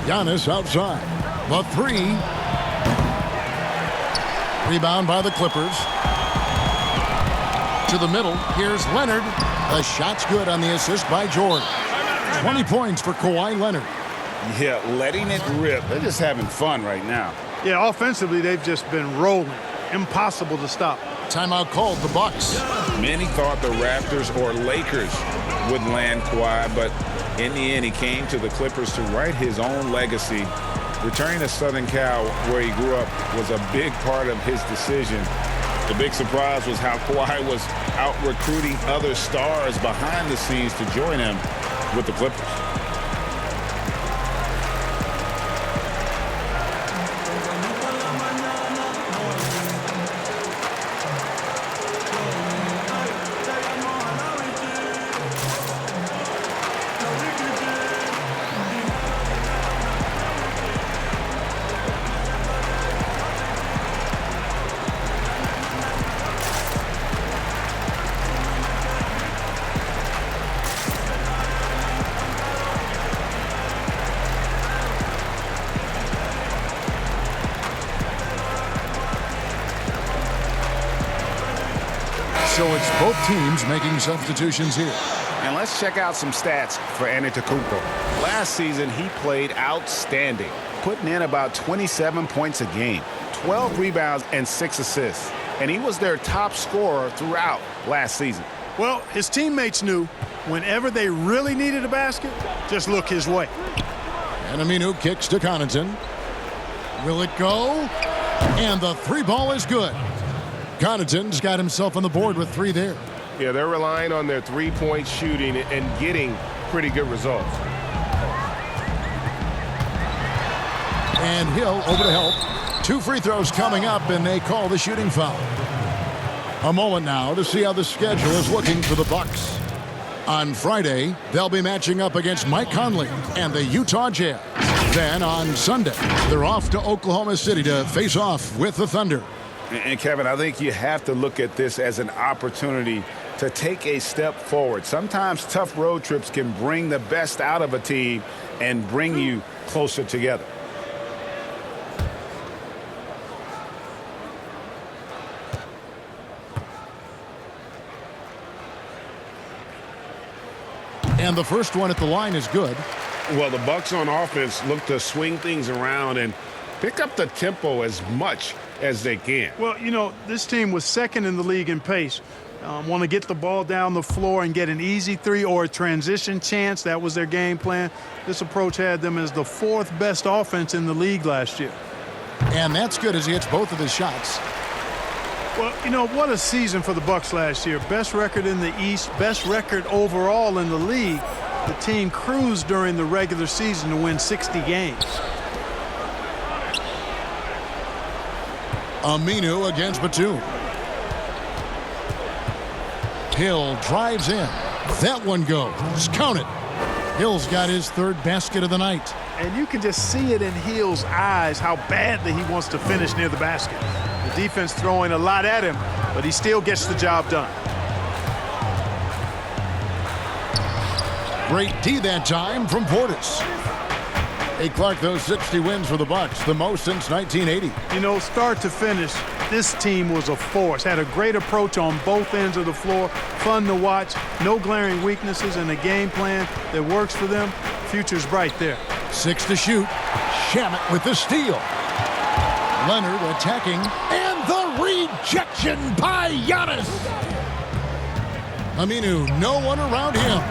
Giannis outside. The 3. Rebound by the Clippers. To the middle. Here's Leonard. The shot's good on the assist by Jordan. 20 points for Kawhi Leonard. Yeah, letting it rip. They're just having fun right now. Yeah, offensively, they've just been rolling. Impossible to stop. Timeout called, the Bucks. Many thought the Raptors or Lakers would land Kawhi, but in the end, he came to the Clippers to write his own legacy. Returning to Southern Cal, where he grew up, was a big part of his decision. The big surprise was how Kawhi was out recruiting other stars behind the scenes to join him with the Clippers. So it's both teams making substitutions here. And let's check out some stats for Antetokounmpo. Last season, he played outstanding, putting in about 27 points a game, 12 rebounds, and 6 assists. And he was their top scorer throughout last season. Well, his teammates knew whenever they really needed a basket, just look his way. And Aminu kicks to Connaughton. Will it go? And the three ball is good. Connaughton's got himself on the board with 3 there. Yeah, they're relying on their three-point shooting and getting pretty good results. And Hill over to help. 2 free throws coming up, and they call the shooting foul. A moment now to see how the schedule is looking for the Bucks. On Friday, they'll be matching up against Mike Conley and the Utah Jazz. Then on Sunday, they're off to Oklahoma City to face off with the Thunder. And Kevin, I think you have to look at this as an opportunity to take a step forward. Sometimes tough road trips can bring the best out of a team and bring you closer together. And the first one at the line is good. Well, the Bucks on offense look to swing things around and pick up the tempo as much as they can. Well, you know, this team was second in the league in pace. Want to get the ball down the floor and get an easy 3 or a transition chance. That was their game plan. This approach had them as the 4th best offense in the league last year. And that's good as he hits both of his shots. Well, you know, what a season for the Bucks last year. Best record in the East, best record overall in the league. The team cruised during the regular season to win 60 games. Aminu against Batum. Hill drives in. That one goes. Count it. Hill's got his 3rd basket of the night. And you can just see it in Hill's eyes how badly he wants to finish near the basket. The defense throwing a lot at him, but he still gets the job done. Great D that time from Portis. Hey, Clark, those 60 wins for the Bucks, the most since 1980. You know, start to finish, this team was a force. Had a great approach on both ends of the floor. Fun to watch. No glaring weaknesses in a game plan that works for them. Future's bright there. 6 to shoot. Shamet with the steal. Leonard attacking. And the rejection by Giannis. Aminu, no one around him.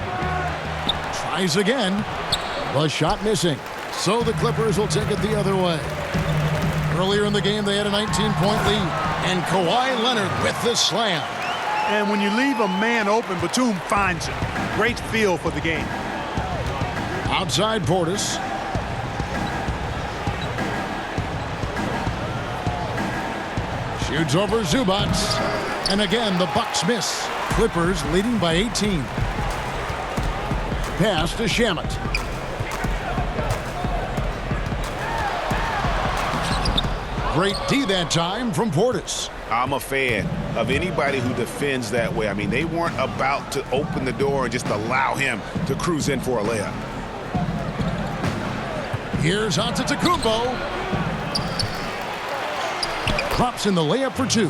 Tries again. The shot missing. So the Clippers will take it the other way. Earlier in the game, they had a 19-point lead. And Kawhi Leonard with the slam. And when you leave a man open, Batum finds him. Great feel for the game. Outside Portis. Shoots over Zubac. And again, the Bucks miss. Clippers leading by 18. Pass to Shamet. Great D that time from Portis. I'm a fan of anybody who defends that way. I mean, they weren't about to open the door and just allow him to cruise in for a layup. Here's Antetokounmpo. Drops in the layup for 2.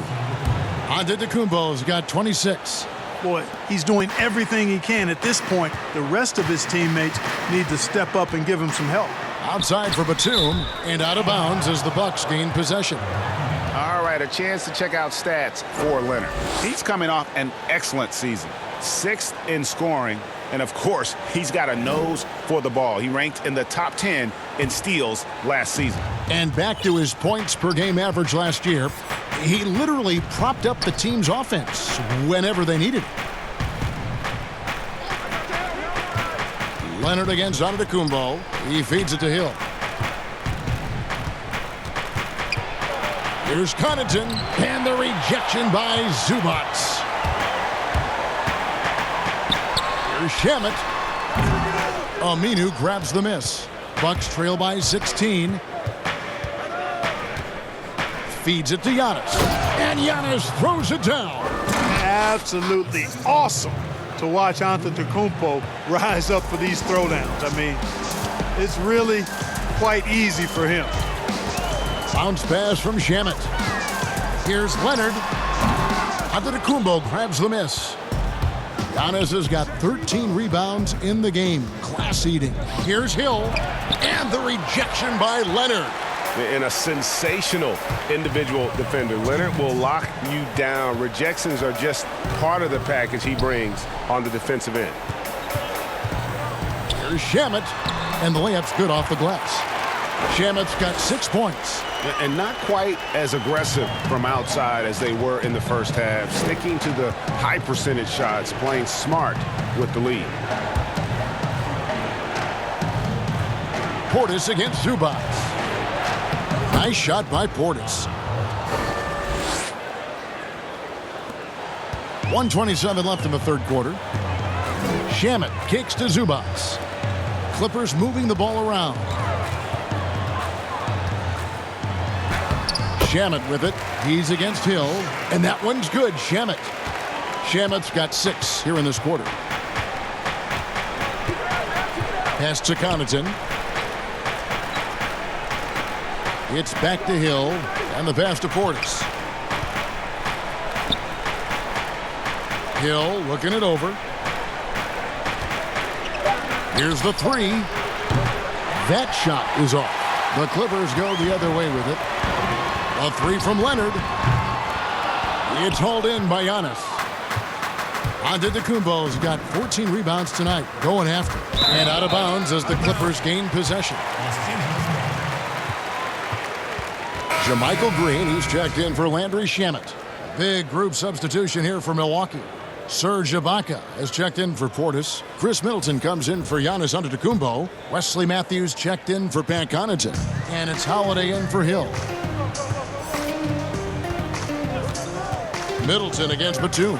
Antetokounmpo's got 26. Boy, he's doing everything he can at this point. The rest of his teammates need to step up and give him some help. Outside for Batum, and out of bounds as the Bucks gain possession. All right, a chance to check out stats for Leonard. He's coming off an excellent season. 6th in scoring, and of course, he's got a nose for the ball. He ranked in the top 10 in steals last season. And back to his points per game average last year, he literally propped up the team's offense whenever they needed it. Leonard against Antetokounmpo. He feeds it to Hill. Here's Connaughton, and the rejection by Zubac. Here's Shamet. Aminu grabs the miss. Bucks trail by 16. Feeds it to Giannis. And Giannis throws it down. Absolutely awesome to watch Antetokounmpo rise up for these throwdowns. I mean, it's really quite easy for him. Bounce pass from Shamet. Here's Leonard. Antetokounmpo grabs the miss. Giannis has got 13 rebounds in the game. Class eating. Here's Hill. And the rejection by Leonard. And a sensational individual defender. Leonard will lock you down. Rejections are just part of the package he brings on the defensive end. Here's Shamet. And the layup's good off the glass. Shamet's got 6 points. And not quite as aggressive from outside as they were in the first half. Sticking to the high percentage shots, playing smart with the lead. Portis against Zubac. Nice shot by Portis. 1:27 left in the third quarter. Shamet kicks to Zubac. Clippers moving the ball around. Shamet with it. He's against Hill. And that one's good. Shamet. Shamet's got 6 here in this quarter. Pass to Connaughton. It's back to Hill. And the pass to Portis. Hill looking it over. Here's the 3. That shot is off. The Clippers go the other way with it. A 3 from Leonard. It's hauled in by Giannis. Antetokounmpo's got 14 rebounds tonight, going after. And out of bounds as the Clippers gain possession. JaMychal Green, he's checked in for Landry Shamet. Big group substitution here for Milwaukee. Serge Ibaka has checked in for Portis. Chris Middleton comes in for Giannis Antetokounmpo. Wesley Matthews checked in for Pat Connaughton. And it's Holiday in for Hill. Middleton against Batum.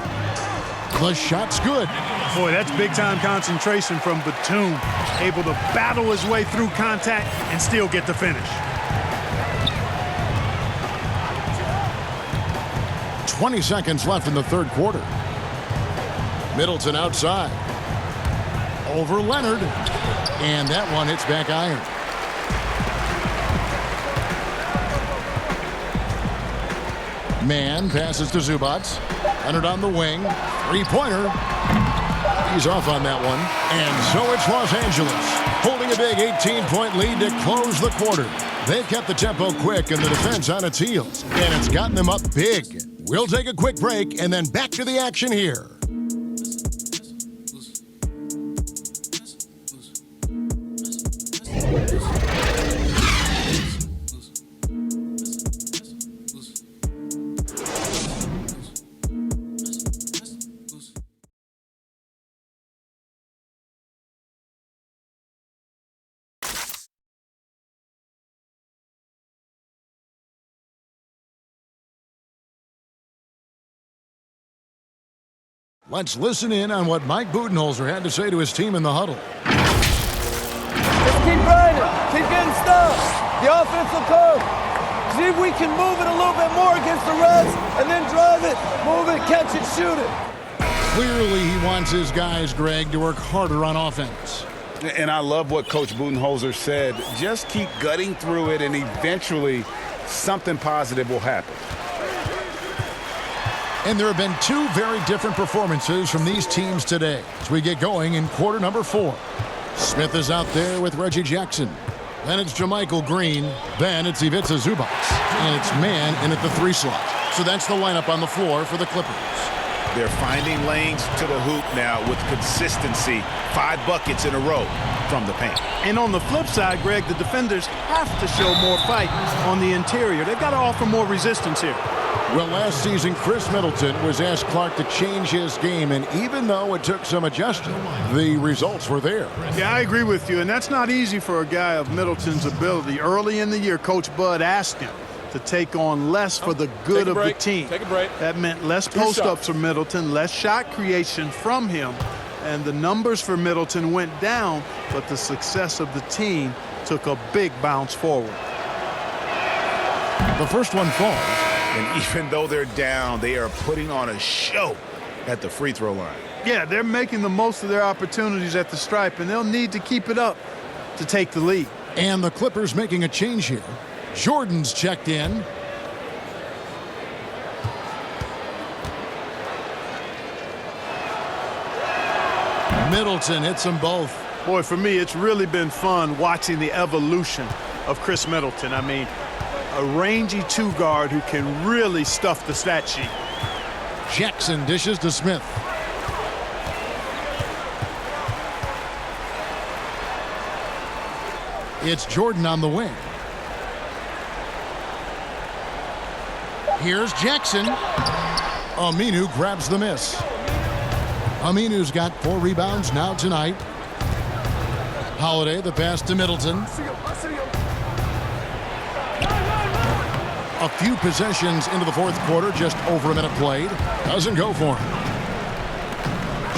The shot's good. Boy, that's big-time concentration from Batum. Able to battle his way through contact and still get the finish. 20 seconds left in the third quarter. Middleton outside. Over Leonard. And that one hits back iron. Man passes to Zubac. Leonard on the wing. Three-pointer. He's off on that one. And so it's Los Angeles, holding a big 18-point lead to close the quarter. They've kept the tempo quick and the defense on its heels. And it's gotten them up big. We'll take a quick break and then back to the action here. Let's listen in on what Mike Budenholzer had to say to his team in the huddle. Just keep grinding. Keep getting stuff. The offense will come. See if we can move it a little bit more against the Reds and then drive it, move it, catch it, shoot it. Clearly he wants his guys, Greg, to work harder on offense. And I love what Coach Budenholzer said. Just keep gutting through it and eventually something positive will happen. And there have been 2 very different performances from these teams today as we get going in quarter number 4. Smith is out there with Reggie Jackson. Then it's JaMychal Green. Then it's Ivica Zubac. And it's man in at the 3 slot. So that's the lineup on the floor for the Clippers. They're finding lanes to the hoop now with consistency. 5 buckets in a row from the paint. And on the flip side, Greg, the defenders have to show more fight on the interior. They've got to offer more resistance here. Well, last season, Chris Middleton was asked Clark to change his game, and even though it took some adjusting, the results were there. Yeah, I agree with you, and that's not easy for a guy of Middleton's ability. Early in the year, Coach Bud asked him to take on less for the good of the team. Take a break. That meant less post-ups for Middleton, less shot creation from him, and the numbers for Middleton went down, but the success of the team took a big bounce forward. The first one falls. And even though they're down, they are putting on a show at the free throw line. Yeah, they're making the most of their opportunities at the stripe, and they'll need to keep it up to take the lead. And the Clippers making a change here. Jordan's checked in. Middleton hits them both. Boy, for me, it's really been fun watching the evolution of Chris Middleton. I mean, a rangy two guard who can really stuff the stat sheet. Jackson dishes to Smith. It's Jordan on the wing. Here's Jackson. Aminu grabs the miss. Aminu's got 4 rebounds now tonight. Holiday, the pass to Middleton. A few possessions into the fourth quarter, just over a minute played. Doesn't go for him.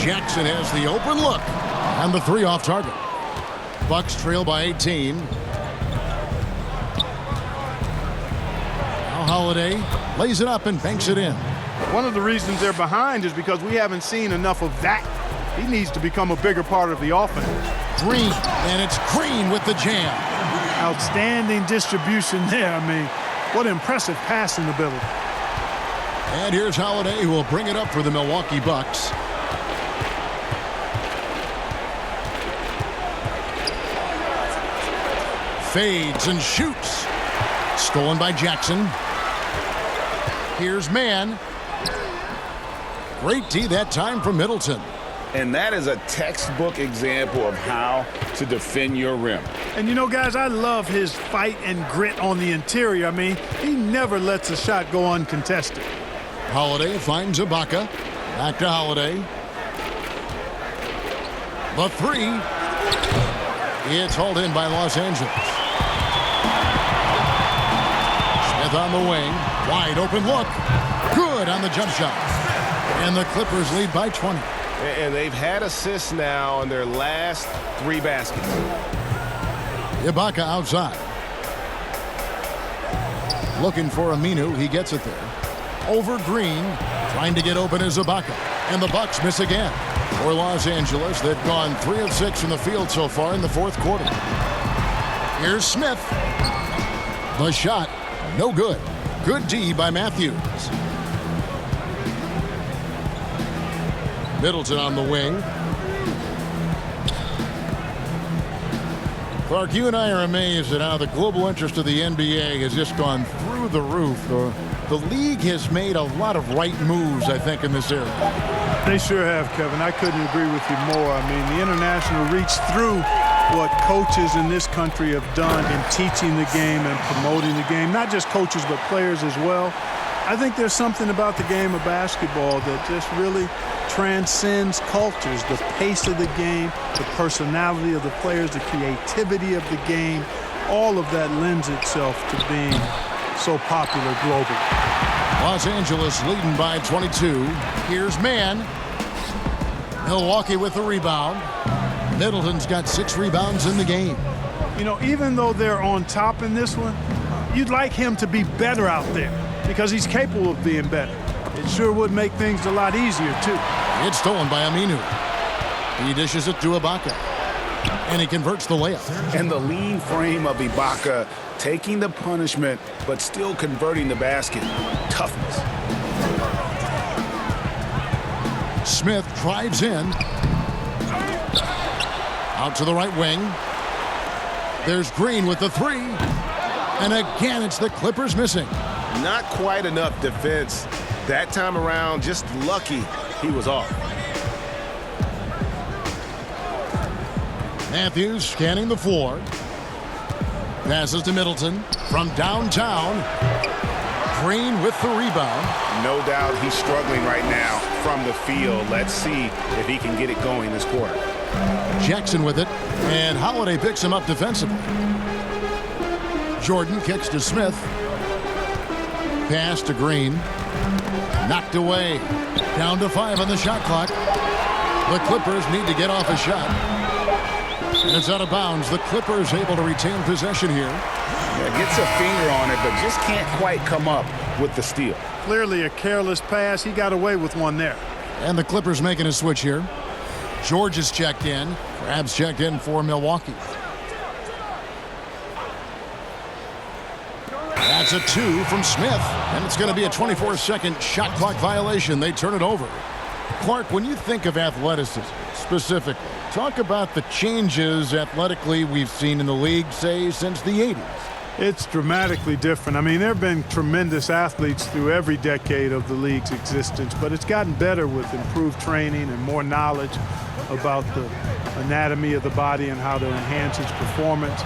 Jackson has the open look, and the 3 off target. Bucks trail by 18. Now Holiday lays it up and banks it in. One of the reasons they're behind is because we haven't seen enough of that. He needs to become a bigger part of the offense. Green, and it's Green with the jam. Outstanding distribution there. I mean, what impressive passing ability. And here's Holiday, who will bring it up for the Milwaukee Bucks. Fades and shoots. Stolen by Jackson. Here's Mann. Great D that time from Middleton. And that is a textbook example of how to defend your rim. And you know, guys, I love his fight and grit on the interior. I mean, he never lets a shot go uncontested. Holiday finds Ibaka. Back to Holiday. The 3. It's hauled in by Los Angeles. Smith on the wing. Wide open look. Good on the jump shot. And the Clippers lead by 20. And they've had assists now on their last 3 baskets. Ibaka outside. Looking for Aminu. He gets it there. Over Green. Trying to get open is Ibaka. And the Bucks miss again. For Los Angeles, they've gone 3 of 6 from the field so far in the fourth quarter. Here's Smith. The shot. No good. Good D by Matthews. Middleton on the wing. Clark, you and I are amazed at how the global interest of the NBA has just gone through the roof. The league has made a lot of right moves, I think, in this area. They sure have, Kevin. I couldn't agree with you more. I mean, the international reach through what coaches in this country have done in teaching the game and promoting the game. Not just coaches, but players as well. I think there's something about the game of basketball that just really transcends cultures. The pace of the game, the personality of the players, the creativity of the game, all of that lends itself to being so popular globally. Los Angeles leading by 22. Here's Mann. Milwaukee with the rebound. Middleton's got 6 rebounds in the game. You know, even though they're on top in this one, you'd like him to be better out there because he's capable of being better. It sure would make things a lot easier, too. It's stolen by Aminu. He dishes it to Ibaka. And he converts the layup. And the lean frame of Ibaka, taking the punishment, but still converting the basket. Toughness. Smith drives in. Out to the right wing. There's Green with the 3. And again, it's the Clippers missing. Not quite enough defense. That time around, just lucky he was off. Matthews scanning the floor. Passes to Middleton from downtown. Green with the rebound. No doubt he's struggling right now from the field. Let's see if he can get it going this quarter. Jackson with it, and Holiday picks him up defensively. Jordan kicks to Smith. Pass to Green. Knocked away. Down to 5 on the shot clock. The Clippers need to get off a shot. And it's out of bounds. The Clippers able to retain possession here. Yeah, gets a finger on it, but just can't quite come up with the steal. Clearly a careless pass. He got away with one there. And the Clippers making a switch here. George is checked in. Crabs checked in for Milwaukee. That's a 2 from Smith. And it's going to be a 24-second shot clock violation. They turn it over. Clark, when you think of athleticism specifically, talk about the changes athletically we've seen in the league, say, since the 80s. It's dramatically different. I mean, there have been tremendous athletes through every decade of the league's existence, but it's gotten better with improved training and more knowledge about the anatomy of the body and how to enhance its performance.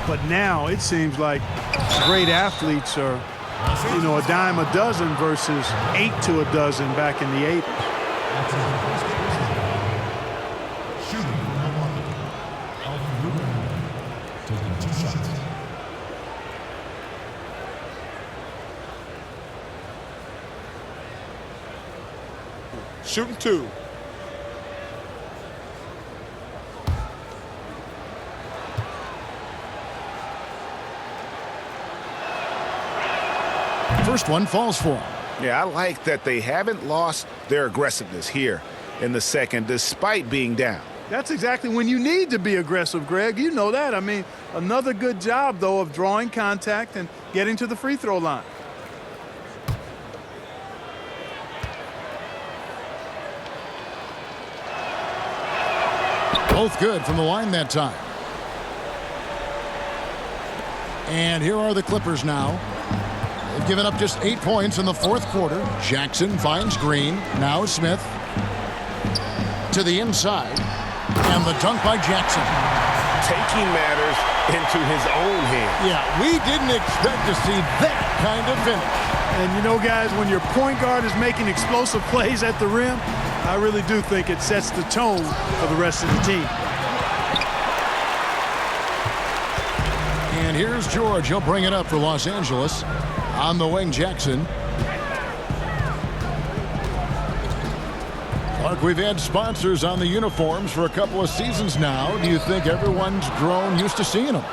But now it seems like great athletes are, a dime a dozen versus 8 to a dozen back in the 80s. Shooting 2. First one falls for him. Yeah, I like that they haven't lost their aggressiveness here in the second, despite being down. That's exactly when you need to be aggressive, Greg. You know that. I mean, another good job, though, of drawing contact and getting to the free throw line. Both good from the line that time. And here are the Clippers now. They've given up just 8 points in the fourth quarter. Jackson finds Green. Now Smith. To the inside. And the dunk by Jackson. Taking matters into his own hands. Yeah, we didn't expect to see that kind of finish. And guys, when your point guard is making explosive plays at the rim, I really do think it sets the tone for the rest of the team. And here's George. He'll bring it up for Los Angeles. On the wing, Jackson. Clark, we've had sponsors on the uniforms for a couple of seasons now. Do you think everyone's grown used to seeing them?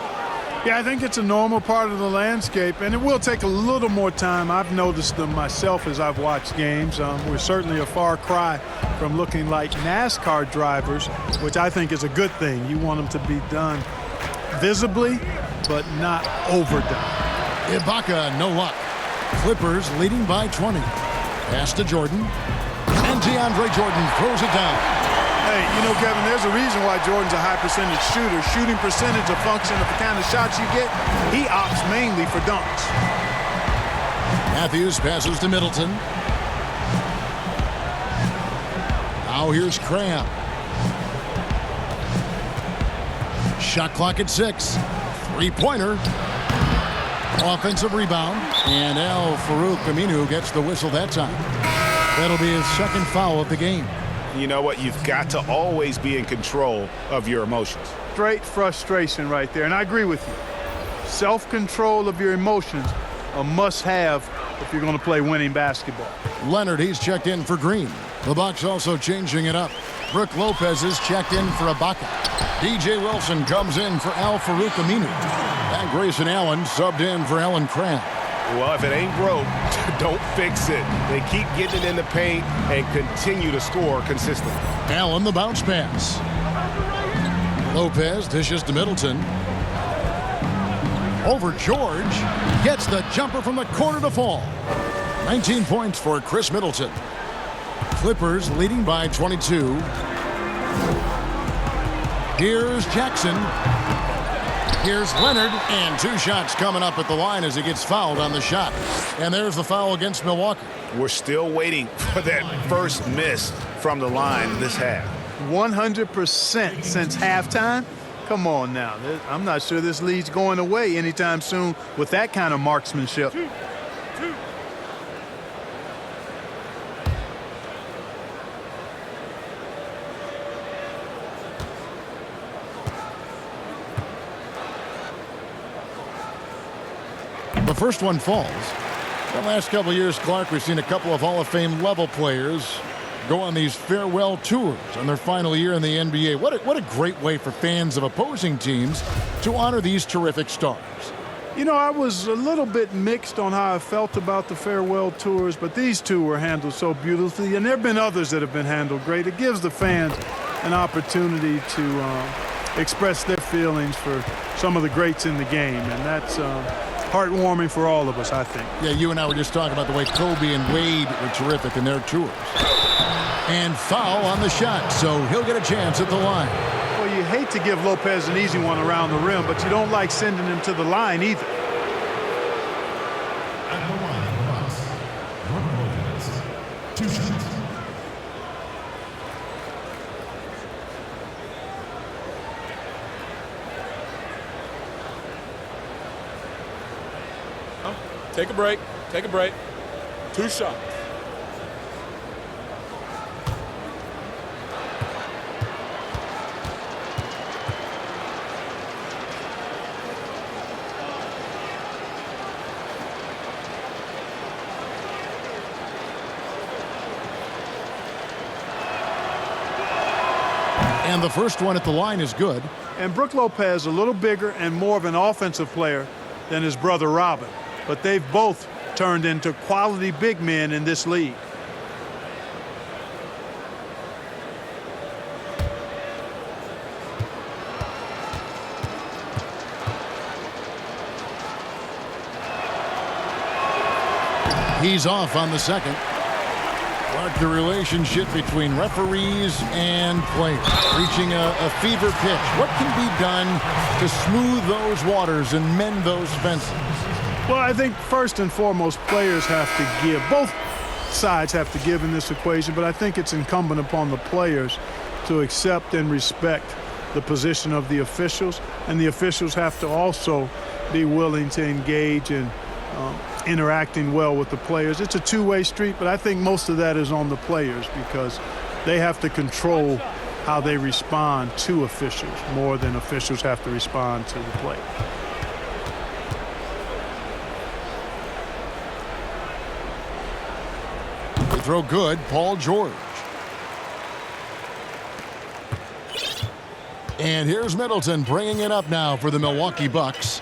Yeah, I think it's a normal part of the landscape, and it will take a little more time. I've noticed them myself as I've watched games. We're certainly a far cry from looking like NASCAR drivers, which I think is a good thing. You want them to be done visibly, but not overdone. Ibaka, no luck. Clippers leading by 20. Pass to Jordan. And Deandre Jordan throws it down. Hey, Kevin, there's a reason why Jordan's a high percentage shooter. Shooting percentage a function of the kind of shots you get. He opts mainly for dunks. Matthews passes to Middleton. Now here's Cram. Shot clock at 6. Three-pointer. Offensive rebound. And Al-Farouq Aminu gets the whistle that time. That'll be his second foul of the game. You know what? You've got to always be in control of your emotions. Straight frustration right there. And I agree with you. Self-control of your emotions, a must-have if you're going to play winning basketball. Leonard, he's checked in for Green. The Bucks also changing it up. Brook Lopez is checked in for Ibaka. DJ Wilson comes in for Al-Farouq Aminu. And Grayson Allen subbed in for Allen Cram. Well, if it ain't broke, don't fix it. They keep getting it in the paint and continue to score consistently. Allen, the bounce pass. Lopez dishes to Middleton. Over George. Gets the jumper from the corner to fall. 19 points for Chris Middleton. Clippers leading by 22. Here's Jackson. Here's Leonard, and 2 shots coming up at the line as he gets fouled on the shot. And there's the foul against Milwaukee. We're still waiting for that first miss from the line this half. 100% since halftime? Come on now. I'm not sure this lead's going away anytime soon with that kind of marksmanship. The first one falls. The last couple of years, Clark, we've seen a couple of Hall of Fame level players go on these farewell tours on their final year in the NBA. What a great way for fans of opposing teams to honor these terrific stars. I was a little bit mixed on how I felt about the farewell tours, but these two were handled so beautifully, and there have been others that have been handled great. It gives the fans an opportunity to express their feelings for some of the greats in the game, and that's heartwarming for all of us, I think. Yeah, you and I were just talking about the way Kobe and Wade were terrific in their tours. And foul on the shot, so he'll get a chance at the line. Well, you hate to give Lopez an easy one around the rim, but you don't like sending him to the line either. Two shots. Take a break. Take a break. 2 shots. And the first one at the line is good. And Brook Lopez a little bigger and more of an offensive player than his brother Robin. But they've both turned into quality big men in this league. He's off on the second. But the relationship between referees and players reaching a fever pitch. What can be done to smooth those waters and mend those fences? Well, I think first and foremost, players have to give. Both sides have to give in this equation, but I think it's incumbent upon the players to accept and respect the position of the officials, and the officials have to also be willing to engage in interacting well with the players. It's a two-way street, but I think most of that is on the players because they have to control how they respond to officials more than officials have to respond to the players. Throw good, Paul George. And here's Middleton bringing it up now for the Milwaukee Bucks.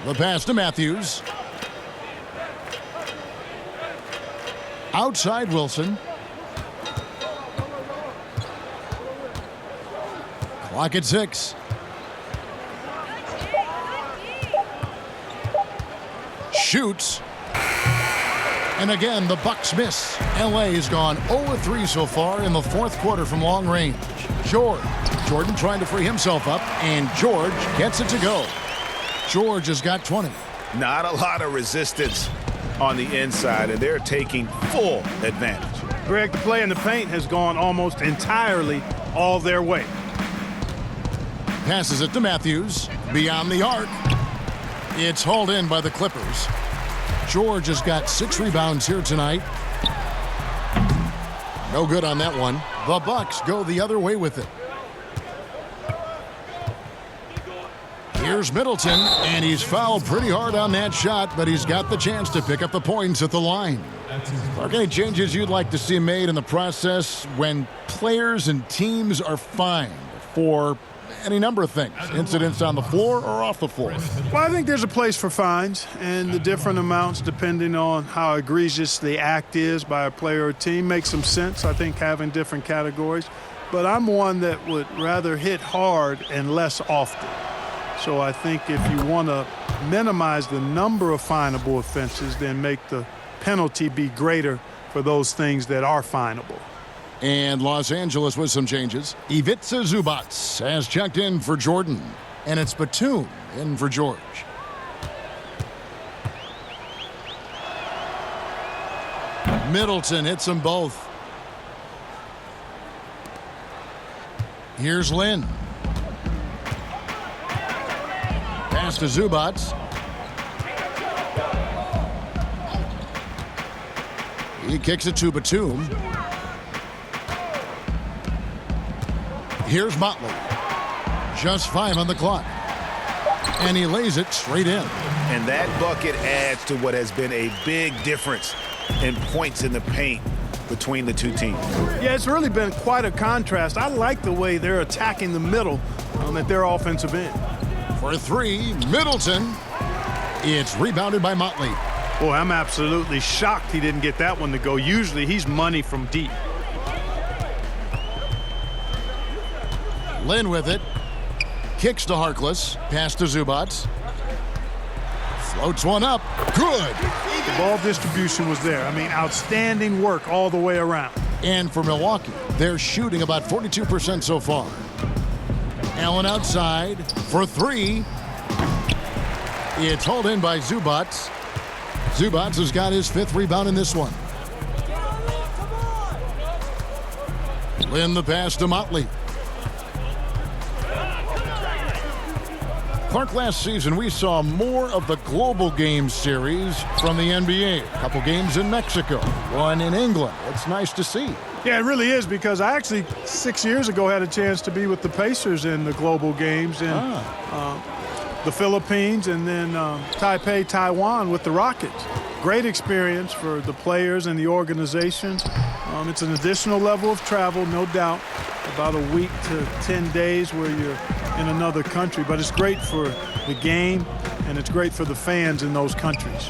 The pass to Matthews. Outside Wilson. Clock at 6. Shoots. And again, the Bucks miss. LA has gone 0-3 so far in the fourth quarter from long range. Jordan trying to free himself up, and George gets it to go. George has got 20. Not a lot of resistance on the inside, and they're taking full advantage. Greg, the play in the paint has gone almost entirely all their way. Passes it to Matthews. Beyond the arc. It's hauled in by the Clippers. George has got 6 rebounds here tonight. No good on that one. The Bucks go the other way with it. Here's Middleton, and he's fouled pretty hard on that shot, but he's got the chance to pick up the points at the line. Are there any changes you'd like to see made in the process when players and teams are fined for any number of things, incidents on the floor or off the floor? Well, I think there's a place for fines and the different amounts depending on how egregious the act is by a player or team makes some sense. I think having different categories, but I'm one that would rather hit hard and less often. So I think if you want to minimize the number of finable offenses, then make the penalty be greater for those things that are finable. And Los Angeles with some changes. Ivica Zubac has checked in for Jordan. And it's Batum in for George. Middleton hits them both. Here's Lynn. Pass to Zubac. He kicks it to Batum. Here's Motley. Just 5 on the clock. And he lays it straight in. And that bucket adds to what has been a big difference in points in the paint between the two teams. Yeah, it's really been quite a contrast. I like the way they're attacking the middle at their offensive end. For 3, Middleton. It's rebounded by Motley. Boy, I'm absolutely shocked he didn't get that one to go. Usually he's money from deep. Lynn with it. Kicks to Harkless. Pass to Zubac. Floats one up. Good. The ball distribution was there. I mean, outstanding work all the way around. And for Milwaukee, they're shooting about 42% so far. Allen outside for three. It's hauled in by Zubac. Zubac has got his 5th rebound in this one. Lynn the pass to Motley. Clark, last season we saw more of the global games series from the NBA. A couple games in Mexico, one in England. It's nice to see. Yeah, it really is, because I actually 6 years ago had a chance to be with the Pacers in the global games in the Philippines, and then Taipei, Taiwan with the Rockets. Great experience for the players and the organization. It's an additional level of travel, no doubt, about a week to 10 days where you're in another country, but it's great for the game and it's great for the fans in those countries.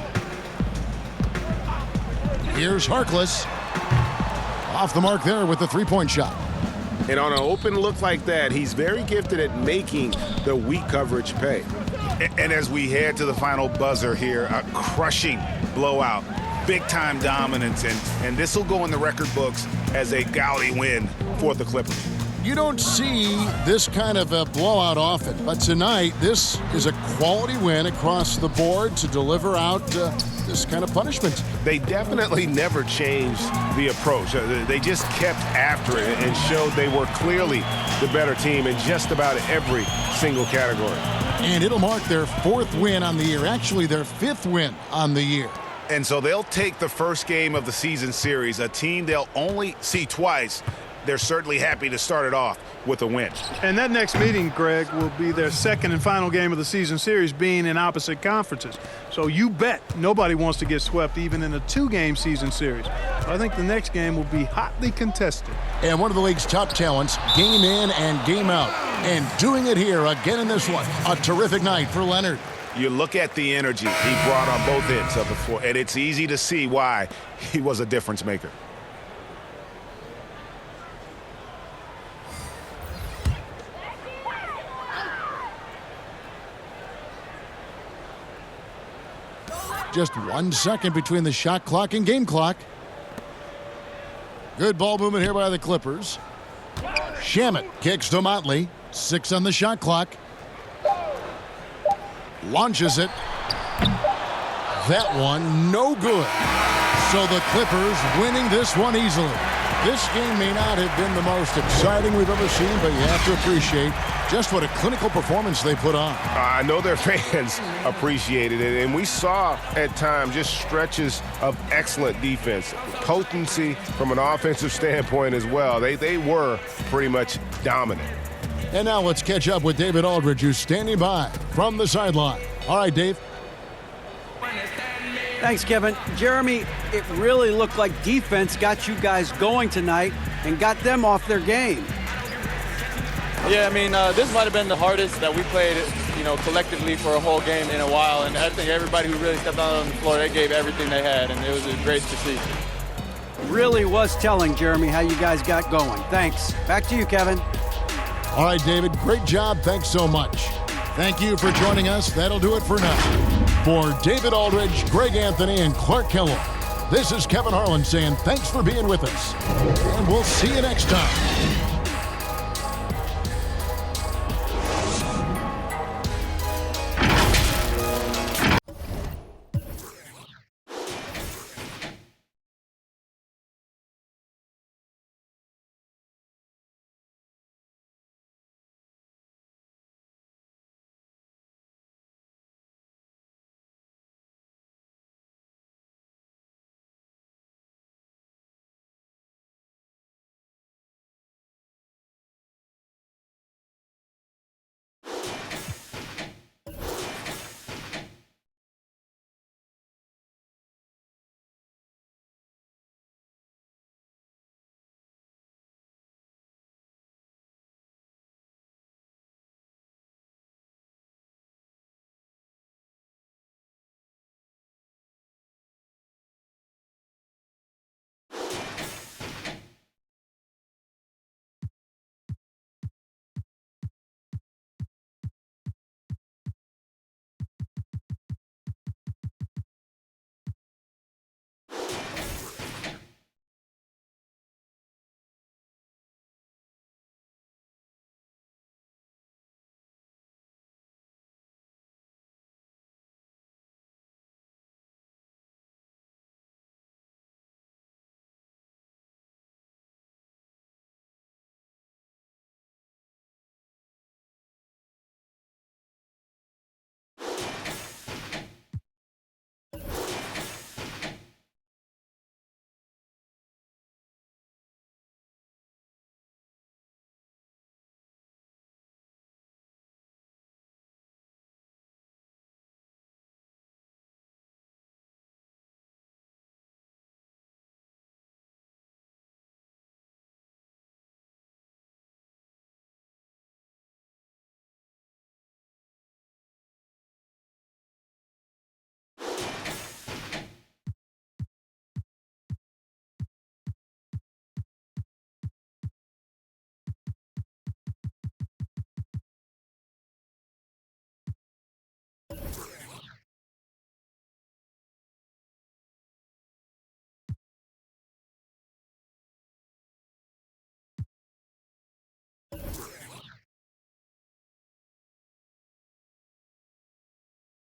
Here's Harkless. Off the mark there with the three-point shot. And on an open look like that, he's very gifted at making the weak coverage pay. And as we head to the final buzzer here, a crushing blowout, big-time dominance, and this will go in the record books as a gaudy win for the Clippers. You don't see this kind of a blowout often, but tonight this is a quality win across the board to deliver out this kind of punishment. They definitely never changed the approach. They just kept after it and showed they were clearly the better team in just about every single category. And it'll mark their 4th win on the year, actually their 5th win on the year. And so they'll take the first game of the season series, a team they'll only see twice. They're certainly happy to start it off with a win. And that next meeting, Greg, will be their 2nd and final game of the season series, being in opposite conferences. So you bet nobody wants to get swept even in a 2-game season series. I think the next game will be hotly contested. And one of the league's top talents, game in and game out. And doing it here again in this one. A terrific night for Leonard. You look at the energy he brought on both ends of the floor, and it's easy to see why he was a difference maker. Just 1 second between the shot clock and game clock. Good ball movement here by the Clippers. Shamet kicks to Motley. 6 on the shot clock. Launches it. That one no good. So the Clippers winning this one easily. This game may not have been the most exciting we've ever seen, but you have to appreciate just what a clinical performance they put on. I know their fans appreciated it, and we saw at times just stretches of excellent defense, potency from an offensive standpoint as well. They were pretty much dominant. And now let's catch up with David Aldridge, who's standing by from the sideline. All right, Dave. Thanks, Kevin. Jeremy, it really looked like defense got you guys going tonight and got them off their game. Yeah, I mean, this might have been the hardest that we played, collectively for a whole game in a while. And I think everybody who really stepped out on the floor, they gave everything they had, and it was great to see. Really was telling, Jeremy, how you guys got going. Thanks. Back to you, Kevin. All right, David, great job. Thanks so much. Thank you for joining us. That'll do it for now. For David Aldridge, Greg Anthony, and Clark Kellogg, this is Kevin Harlan saying thanks for being with us. And we'll see you next time.